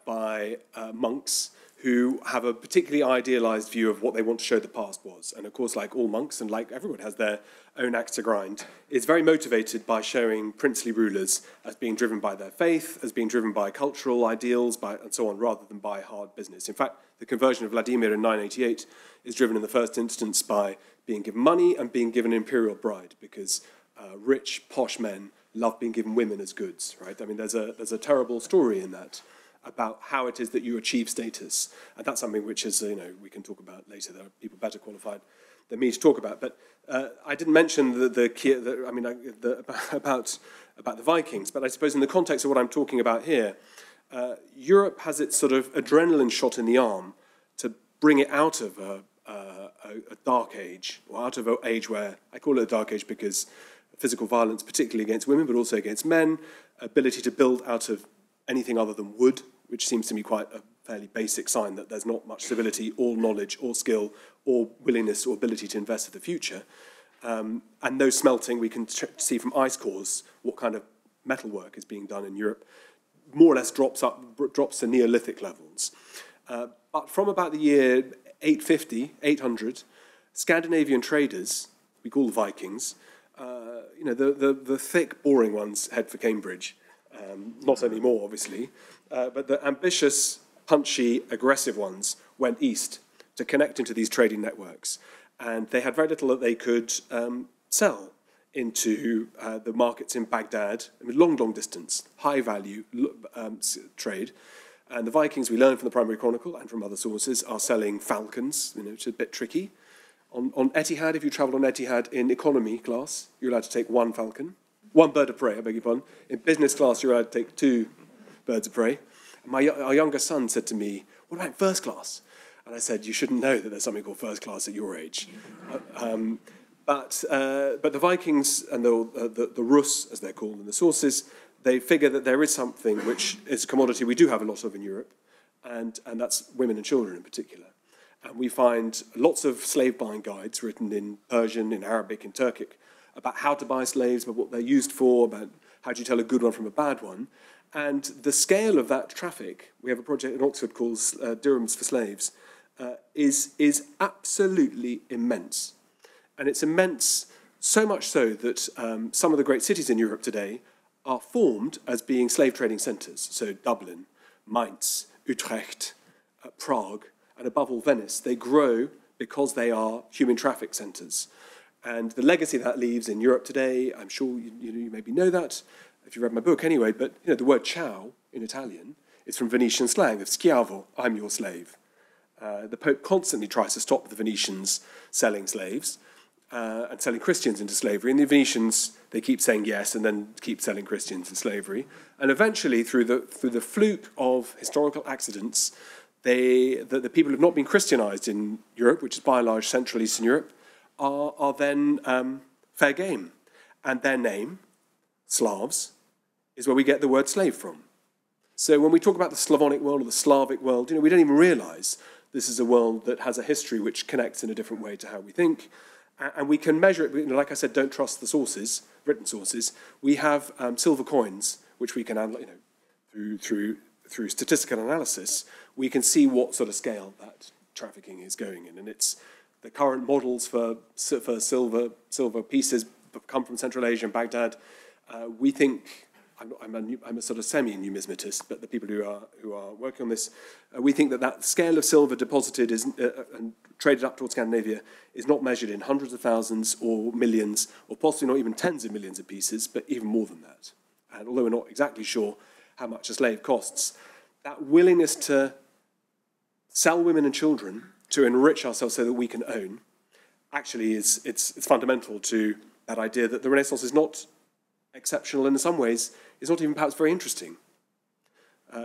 by monks who have a particularly idealized view of what they want to show the past was. And of course, like all monks and like everyone has their own axe to grind, is very motivated by showing princely rulers as being driven by their faith, as being driven by cultural ideals, and so on, rather than by hard business. In fact, the conversion of Vladimir in 988 is driven in the first instance by being given money and being given an imperial bride, because rich, posh men love being given women as goods, right? I mean, there's a terrible story in that about how it is that you achieve status, and that's something which is, we can talk about later. There are people better qualified than me to talk about. But I didn't mention about the Vikings, but I suppose in the context of what I'm talking about here, Europe has its sort of adrenaline shot in the arm to bring it out of a dark age, or out of an age where, I call it a dark age because physical violence, particularly against women, but also against men, ability to build out of anything other than wood, which seems to me quite a fairly basic sign that there's not much civility or knowledge or skill or willingness or ability to invest for the future. And no smelting, we can see from ice cores what kind of metalwork is being done in Europe, more or less drops to Neolithic levels. But from about the year 800, Scandinavian traders, we call the Vikings, the thick, boring ones head for Cambridge. Not anymore, obviously. But the ambitious, punchy, aggressive ones went east to connect into these trading networks. And they had very little that they could sell into the markets in Baghdad. I mean, long distance, high-value trade. And the Vikings, we learn from the Primary Chronicle and from other sources, are selling falcons, which is a bit tricky. On Etihad, if you travel on Etihad in economy class, you're allowed to take one falcon. One bird of prey, I beg your pardon. In business class, you're allowed to take 2 birds of prey. And our younger son said to me, what about first class? And I said, you shouldn't know that there's something called first class at your age. But the Vikings and the Rus, as they're called in the sources, they figure that there is something which is a commodity we do have a lot of in Europe, and that's women and children in particular. And we find lots of slave-buying guides written in Persian, in Arabic, in Turkic, about how to buy slaves, about what they're used for, about how do you tell a good one from a bad one. And the scale of that traffic, we have a project in Oxford called Dirhams for Slaves, is absolutely immense. And it's immense so much so that some of the great cities in Europe today are formed as being slave trading centres. So Dublin, Mainz, Utrecht, Prague, and above all Venice, they grow because they are human traffic centres. And the legacy that leaves in Europe today, I'm sure you maybe know that, if you read my book anyway, but the word ciao in Italian is from Venetian slang of schiavo, I'm your slave. The Pope constantly tries to stop the Venetians selling slaves and selling Christians into slavery. And the Venetians, they keep saying yes and then keep selling Christians into slavery. And eventually, through the fluke of historical accidents, the people who have not been Christianized in Europe, which is by and large Central Eastern Europe, are then fair game. And their name, Slavs, is where we get the word slave from. So when we talk about the Slavonic world or the Slavic world, we don't even realize This is a world that has a history which connects in a different way to how we think. And we can measure it, you know, like I said, don't trust the sources, written sources. We have silver coins, which we can, you know, through statistical analysis, we can see what sort of scale that trafficking is going in. And it's the current models for silver pieces come from Central Asia and Baghdad. We think, I'm a sort of semi-numismatist, but the people who are working on this, we think that scale of silver deposited and traded up towards Scandinavia is not measured in hundreds of thousands or millions, or possibly not even tens of millions of pieces, but even more than that. And although we're not exactly sure how much a slave costs, that willingness to sell women and children to enrich ourselves so that we can own actually it's fundamental to that idea that the Renaissance is not exceptional, and in some ways is not even perhaps very interesting.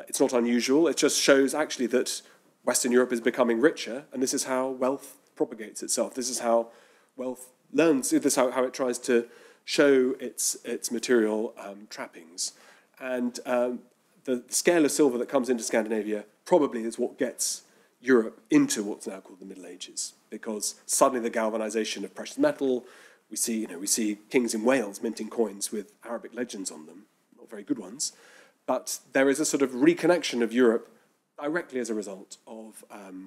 It's not unusual. It just shows actually that Western Europe is becoming richer, and this is how wealth propagates itself. This is how wealth learns. This is how it tries to show its material trappings. And the scale of silver that comes into Scandinavia probably is what gets Europe into what's now called the Middle Ages, because suddenly the galvanization of precious metal. We see kings in Wales minting coins with Arabic legends on them, not very good ones, but there is a sort of reconnection of Europe directly as a result of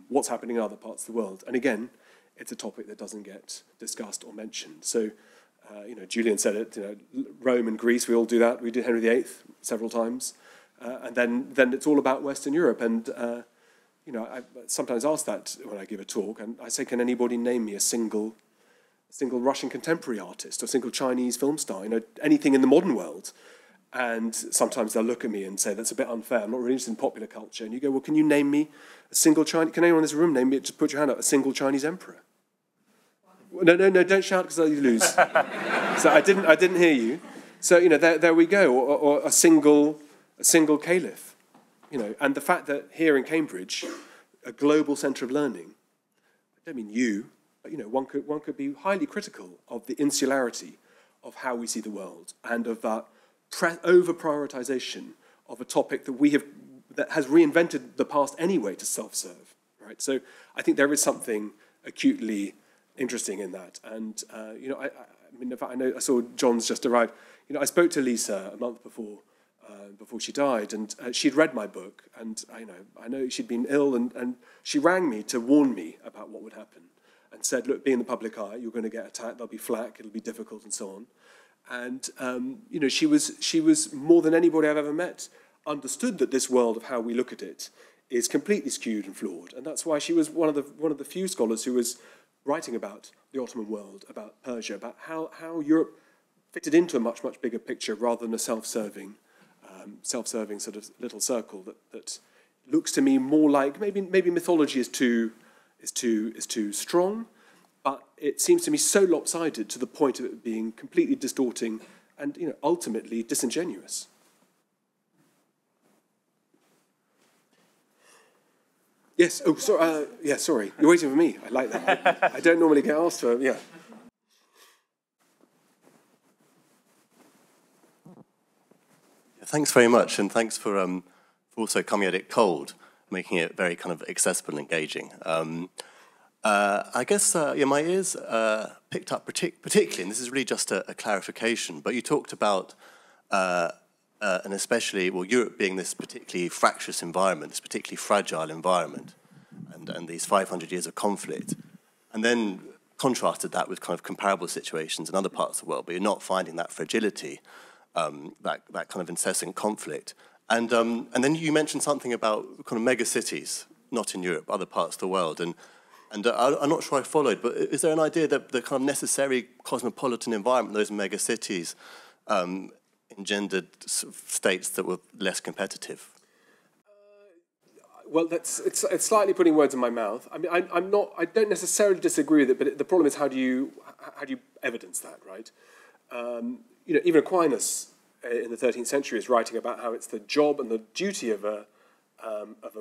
what's happening in other parts of the world. And again, it's a topic that doesn't get discussed or mentioned. So, Julian said it. Rome and Greece, we all do that. We did Henry VIII several times, and then it's all about Western Europe. And I sometimes ask that when I give a talk, and I say, can anybody name me a single Russian contemporary artist or single Chinese film star, anything in the modern world? And sometimes they'll look at me and say, that's a bit unfair, I'm not really interested in popular culture. And you go, well, can you name me a single Chinese, can anyone in this room name me, just put your hand up, a single Chinese emperor? No, don't shout because you lose. So I didn't hear you. So, there we go, or a single caliph. And the fact that here in Cambridge, a global centre of learning, I don't mean you, but one could be highly critical of the insularity of how we see the world and of that over-prioritization of a topic that has reinvented the past anyway to self-serve, right? So I think there is something acutely interesting in that. And in fact, I saw John's just arrived. I spoke to Lisa a month before she died, and she'd read my book, and I know she'd been ill, and she rang me to warn me about what would happen, and said, look, be in the public eye, you're going to get attacked, there'll be flak, it'll be difficult, and so on. And she was more than anybody I've ever met understood that this world of how we look at it is completely skewed and flawed, and that's why she was one of the few scholars who was writing about the Ottoman world, about Persia, about how Europe fitted into a much bigger picture rather than a self-serving sort of little circle that looks to me more like maybe mythology is too strong, but it seems to me so lopsided to the point of it being completely distorting and ultimately disingenuous. Yes. Oh, sorry. Sorry. You're waiting for me. I like that. I don't normally get asked for. Yeah. Thanks very much, and thanks for also coming at it cold, making it very kind of accessible and engaging. I guess my ears picked up particularly, and this is really just a clarification, but you talked about, and especially, Europe being this particularly fractious environment, this particularly fragile environment, and these 500 years of conflict, and then contrasted that with kind of comparable situations in other parts of the world, but you're not finding that fragility, that kind of incessant conflict. And then you mentioned something about kind of megacities, not in Europe, other parts of the world, and I'm not sure I followed, but is there an idea that the kind of necessary cosmopolitan environment, those megacities, engendered states that were less competitive? Well, it's slightly putting words in my mouth. I mean, I don't necessarily disagree with it, but the problem is how do you evidence that, right? Even Aquinas in the 13th century is writing about how it's the job and the duty of a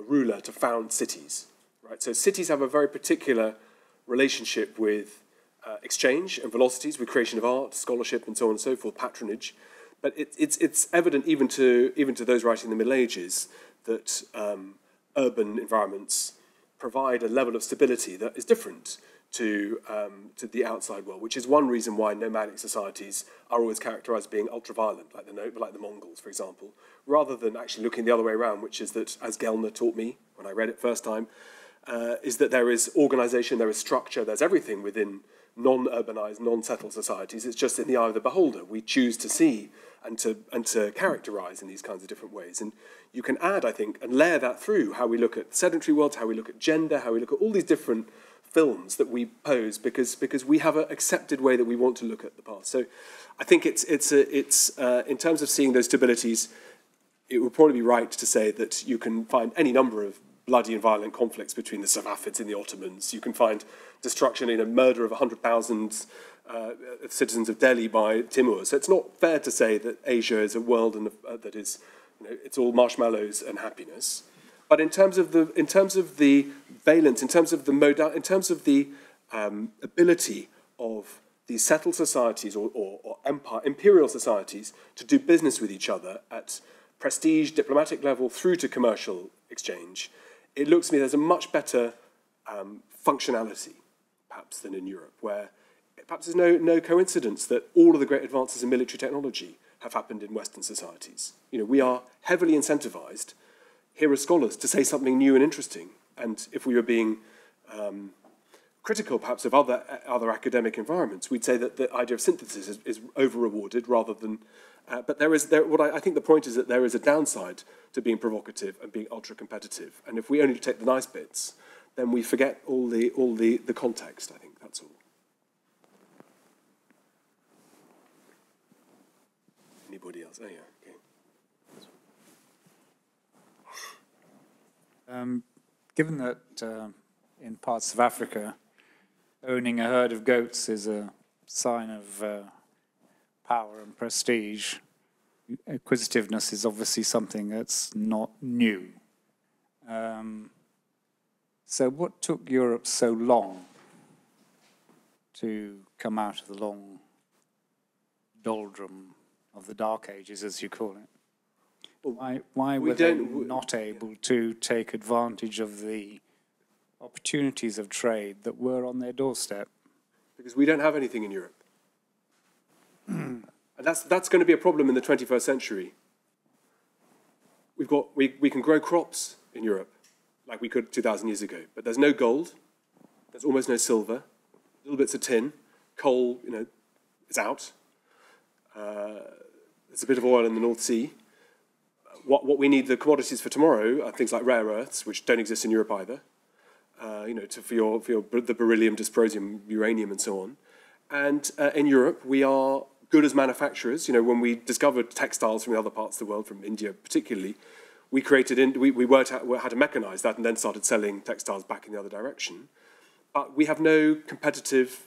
ruler to found cities, right? So cities have a very particular relationship with exchange and velocities, with creation of art, scholarship, and so on and so forth, patronage. But it's evident even to those writing in the Middle Ages that urban environments provide a level of stability that is different to the outside world, which is one reason why nomadic societies are always characterized as being ultra-violent, like the Mongols, for example, rather than actually looking the other way around, which is that, as Gellner taught me when I read it first time, is that there is organization, there is structure, there's everything within non-urbanized, non-settled societies. It's just in the eye of the beholder. We choose to see and to characterize in these kinds of different ways. And you can add, I think, and layer that through how we look at the sedentary world, how we look at gender, how we look at all these different films that we pose, because we have an accepted way that we want to look at the past. So I think it's in terms of seeing those stabilities, it would probably be right to say that you can find any number of bloody and violent conflicts between the Safavids and the Ottomans. You can find destruction in a murder of 100,000 citizens of Delhi by Timur. So it's not fair to say that Asia is a world that is, it's all marshmallows and happiness. But in terms of the valence, in terms of the ability of these settled societies or imperial societies to do business with each other at prestige, diplomatic level through to commercial exchange, it looks to me there's a much better functionality, perhaps, than in Europe, where perhaps there's no coincidence that all of the great advances in military technology have happened in Western societies. We are heavily incentivized here as scholars to say something new and interesting. And if we were being critical, perhaps, of other academic environments, we'd say that the idea of synthesis is over-rewarded rather than... but I think the point is that there is a downside to being provocative and being ultra-competitive. And if we only take the nice bits, then we forget all the context, I think, that's all. Anybody else? Oh, yeah, okay. Given that in parts of Africa, owning a herd of goats is a sign of power and prestige, acquisitiveness is obviously something that's not new. So what took Europe so long to come out of the long doldrum of the Dark Ages, as you call it? Why were they not able to take advantage of the opportunities of trade that were on their doorstep? Because we don't have anything in Europe. And that's going to be a problem in the 21st century. We can grow crops in Europe like we could 2,000 years ago, but there's no gold, there's almost no silver, little bits of tin, coal, is out. There's a bit of oil in the North Sea. What we need, the commodities for tomorrow, are things like rare earths, which don't exist in Europe either. For the beryllium, dysprosium, uranium, and so on. And in Europe, we are good as manufacturers. When we discovered textiles from the other parts of the world, from India particularly, we worked out how to mechanize that and then started selling textiles back in the other direction. But we have no competitive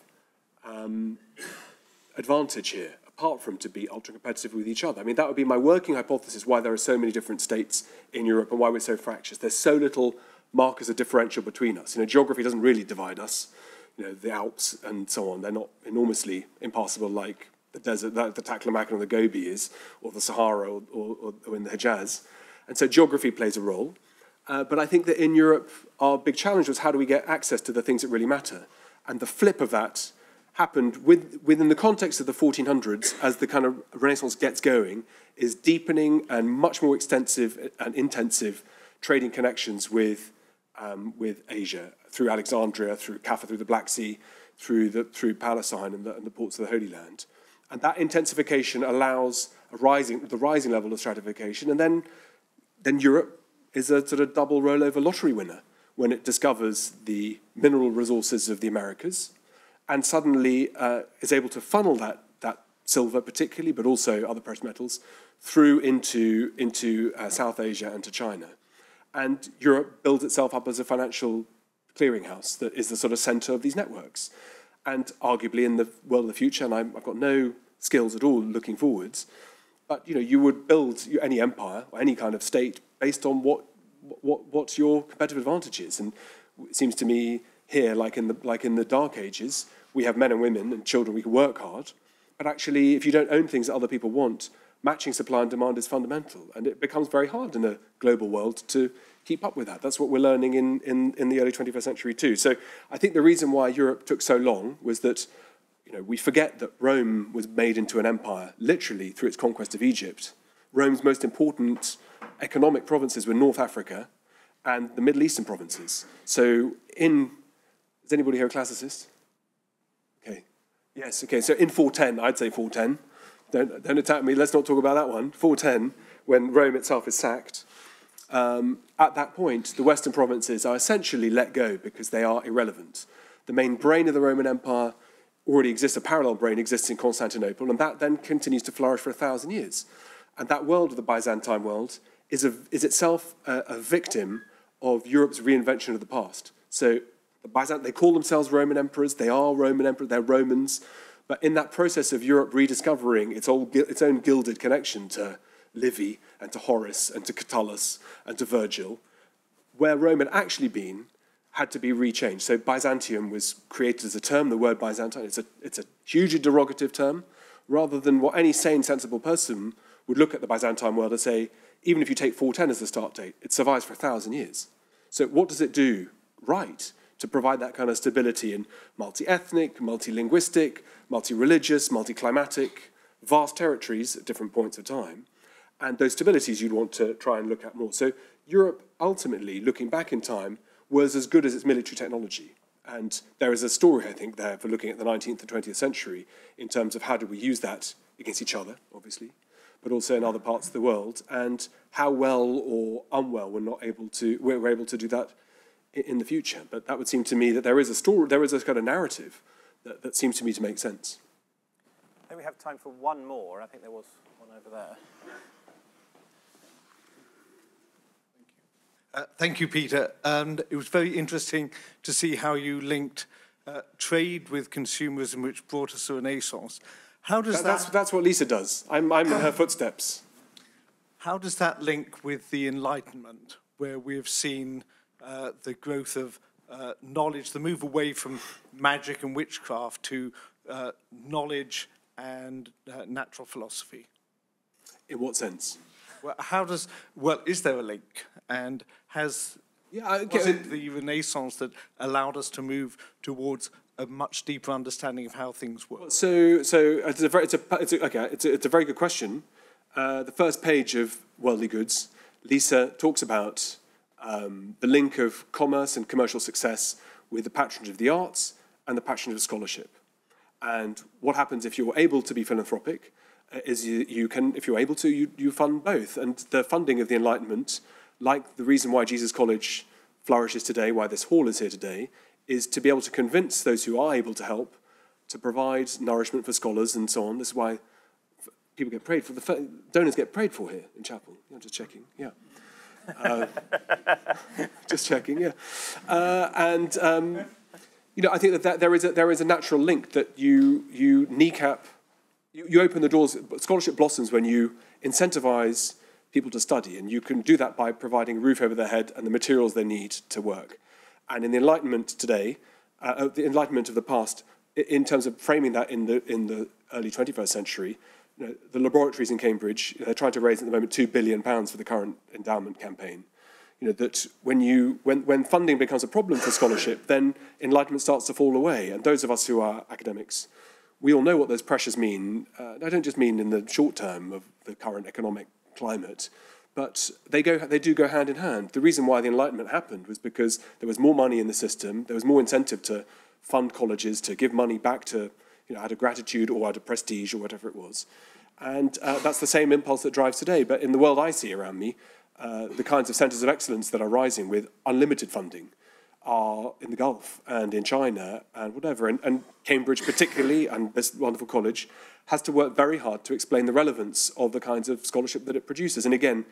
advantage here, apart from to be ultra-competitive with each other. I mean, that would be my working hypothesis, why there are so many different states in Europe and why we're so fractious. There's so little markers of differential between us. Geography doesn't really divide us. The Alps and so on, they're not enormously impassable like the desert, the Taklamakan or the Gobi is, or the Sahara or in the Hejaz. And so geography plays a role. But I think that in Europe, our big challenge was how do we get access to the things that really matter? And the flip of that happened within the context of the 1400s, as the kind of Renaissance gets going, is deepening and much more extensive and intensive trading connections with Asia, through Alexandria, through Kaffa, through the Black Sea, through Palestine and the ports of the Holy Land. And that intensification allows the rising level of stratification, and then Europe is a sort of double rollover lottery winner when it discovers the mineral resources of the Americas, and suddenly is able to funnel that silver particularly, but also other precious metals, through into South Asia and to China. And Europe builds itself up as a financial clearinghouse that is the sort of center of these networks. And arguably in the world of the future, and I've got no skills at all looking forwards, but you would build any empire or any kind of state based on what your competitive advantage is. And it seems to me here, like in the Dark Ages, we have men and women and children, we can work hard, but actually if you don't own things that other people want, matching supply and demand is fundamental, and it becomes very hard in a global world to keep up with that. That's what we're learning in the early 21st century too. So I think the reason why Europe took so long was that we forget that Rome was made into an empire, literally through its conquest of Egypt. Rome's most important economic provinces were North Africa and the Middle Eastern provinces. So is anybody here a classicist? Okay. Yes, okay, so in 410, I'd say 410. Don't attack me, let's not talk about that one. 410, when Rome itself is sacked. At that point, the Western provinces are essentially let go because they are irrelevant. The main brain of the Roman Empire already exists, a parallel brain exists in Constantinople, and that then continues to flourish for 1,000 years. And that world of the Byzantine world is itself a victim of Europe's reinvention of the past. So they call themselves Roman emperors, they are Roman emperors, they're Romans, but in that process of Europe rediscovering its own gilded connection to Livy and to Horace and to Catullus and to Virgil, where Rome had actually been had to be rechanged. So Byzantium was created as a term, the word Byzantine, it's a hugely derogative term, rather than what any sane, sensible person would look at the Byzantine world and say, even if you take 410 as the start date, it survives for 1,000 years. So what does it do right to provide that kind of stability in multi-ethnic, multi-linguistic, multi-religious, multi-climatic, vast territories at different points of time? And those stabilities you'd want to try and look at more. So Europe, ultimately, looking back in time, was as good as its military technology. And there is a story, I think, there for looking at the 19th and 20th century in terms of how do we use that against each other, obviously, but also in other parts of the world, and how well or unwell we're able to do that in the future. But that would seem to me that there is a story, there is a kind of narrative that seems to me to make sense. I think we have time for one more. I think there was one over there. Thank you, Peter. And it was very interesting to see how you linked trade with consumerism, which brought us to Renaissance. How does that's what Lisa does. I'm in her footsteps. How does that link with the Enlightenment, where we have seen the growth of knowledge, the move away from magic and witchcraft to knowledge and natural philosophy? In what sense? Well, is there a link? And was it the Renaissance that allowed us to move towards a much deeper understanding of how things work? So it's a very good question. The first page of Worldly Goods, Lisa talks about the link of commerce and commercial success with the patronage of the arts and the patronage of scholarship. And what happens if you're able to be philanthropic is if you're able to, you fund both. And the funding of the Enlightenment, like the reason why Jesus College flourishes today, why this hall is here today, is to be able to convince those who are able to help to provide nourishment for scholars and so on. This is why people get prayed for. The donors get prayed for here in chapel. I'm just checking, yeah. Just checking, yeah. I think that there is a natural link that you kneecap. You open the doors. Scholarship blossoms when you incentivize people to study, and you can do that by providing a roof over their head and the materials they need to work. And in the Enlightenment today, the Enlightenment of the past, in terms of framing that in the early 21st century, the laboratories in Cambridge, they're trying to raise at the moment £2 billion for the current endowment campaign. That when funding becomes a problem for scholarship, then Enlightenment starts to fall away. And those of us who are academics, we all know what those pressures mean. I don't just mean in the short term of the current economic climate, but they do go hand in hand. The reason why the Enlightenment happened was because there was more money in the system, there was more incentive to fund colleges, to give money back to, out of gratitude or out of prestige or whatever it was. And that's the same impulse that drives today. But in the world I see around me, the kinds of centres of excellence that are rising with unlimited funding are in the Gulf and in China and whatever. And Cambridge particularly, and this wonderful college, has to work very hard to explain the relevance of the kinds of scholarship that it produces. And again,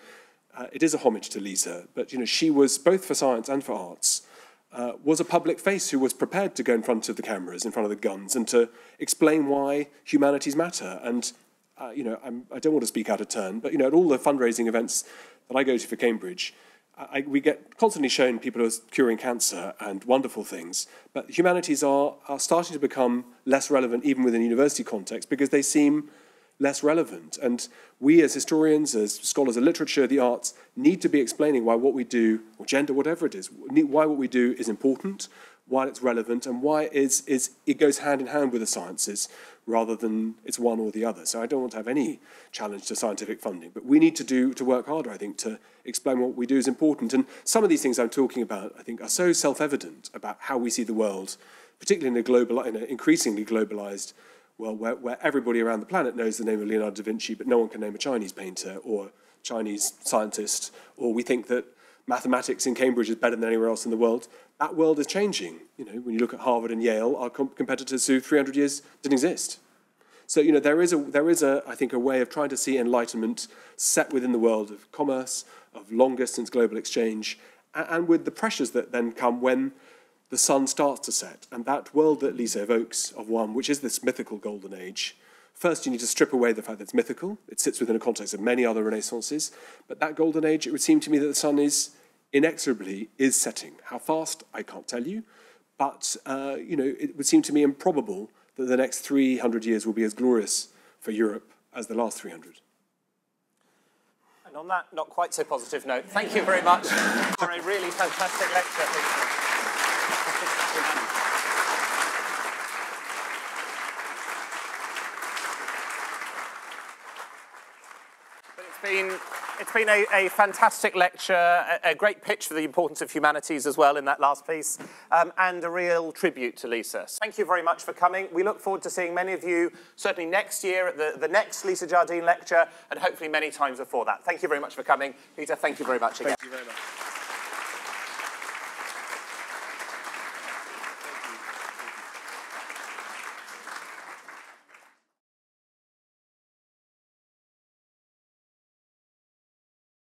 it is a homage to Lisa, but she was, both for science and for arts, was a public face who was prepared to go in front of the cameras, in front of the guns, and to explain why humanities matter. And I don't want to speak out of turn, but at all the fundraising events that I go to for Cambridge, we get constantly shown people who are curing cancer and wonderful things, but humanities are starting to become less relevant even within university context because they seem less relevant. And we as historians, as scholars of literature, the arts, need to be explaining why what we do, or gender, whatever it is, why what we do is important, why it's relevant, and why it goes hand in hand with the sciences rather than it's one or the other. So I don't want to have any challenge to scientific funding, but we need to work harder, I think, to explain what we do is important. And some of these things I'm talking about, I think, are so self-evident about how we see the world, particularly in an increasingly globalized world where everybody around the planet knows the name of Leonardo da Vinci, but no one can name a Chinese painter or Chinese scientist, or we think that mathematics in Cambridge is better than anywhere else in the world. That world is changing. When you look at Harvard and Yale, our competitors who 300 years didn't exist. So, there is I think, a way of trying to see enlightenment set within the world of commerce, of long-distance global exchange, and with the pressures that then come when the sun starts to set. And that world that Lisa evokes of one, which is this mythical golden age, first you need to strip away the fact that it's mythical. It sits within a context of many other renaissances. But that golden age, it would seem to me that the sun is inexorably setting. How fast, I can't tell you. But, it would seem to me improbable that the next 300 years will be as glorious for Europe as the last 300. And on that not quite so positive note, thank you very much for a really fantastic lecture. It's been a fantastic lecture, a great pitch for the importance of humanities as well in that last piece, and a real tribute to Lisa. Thank you very much for coming. We look forward to seeing many of you, certainly next year at the next Lisa Jardine Lecture, and hopefully many times before that. Thank you very much for coming. Peter, thank you very much again. Thank you very much.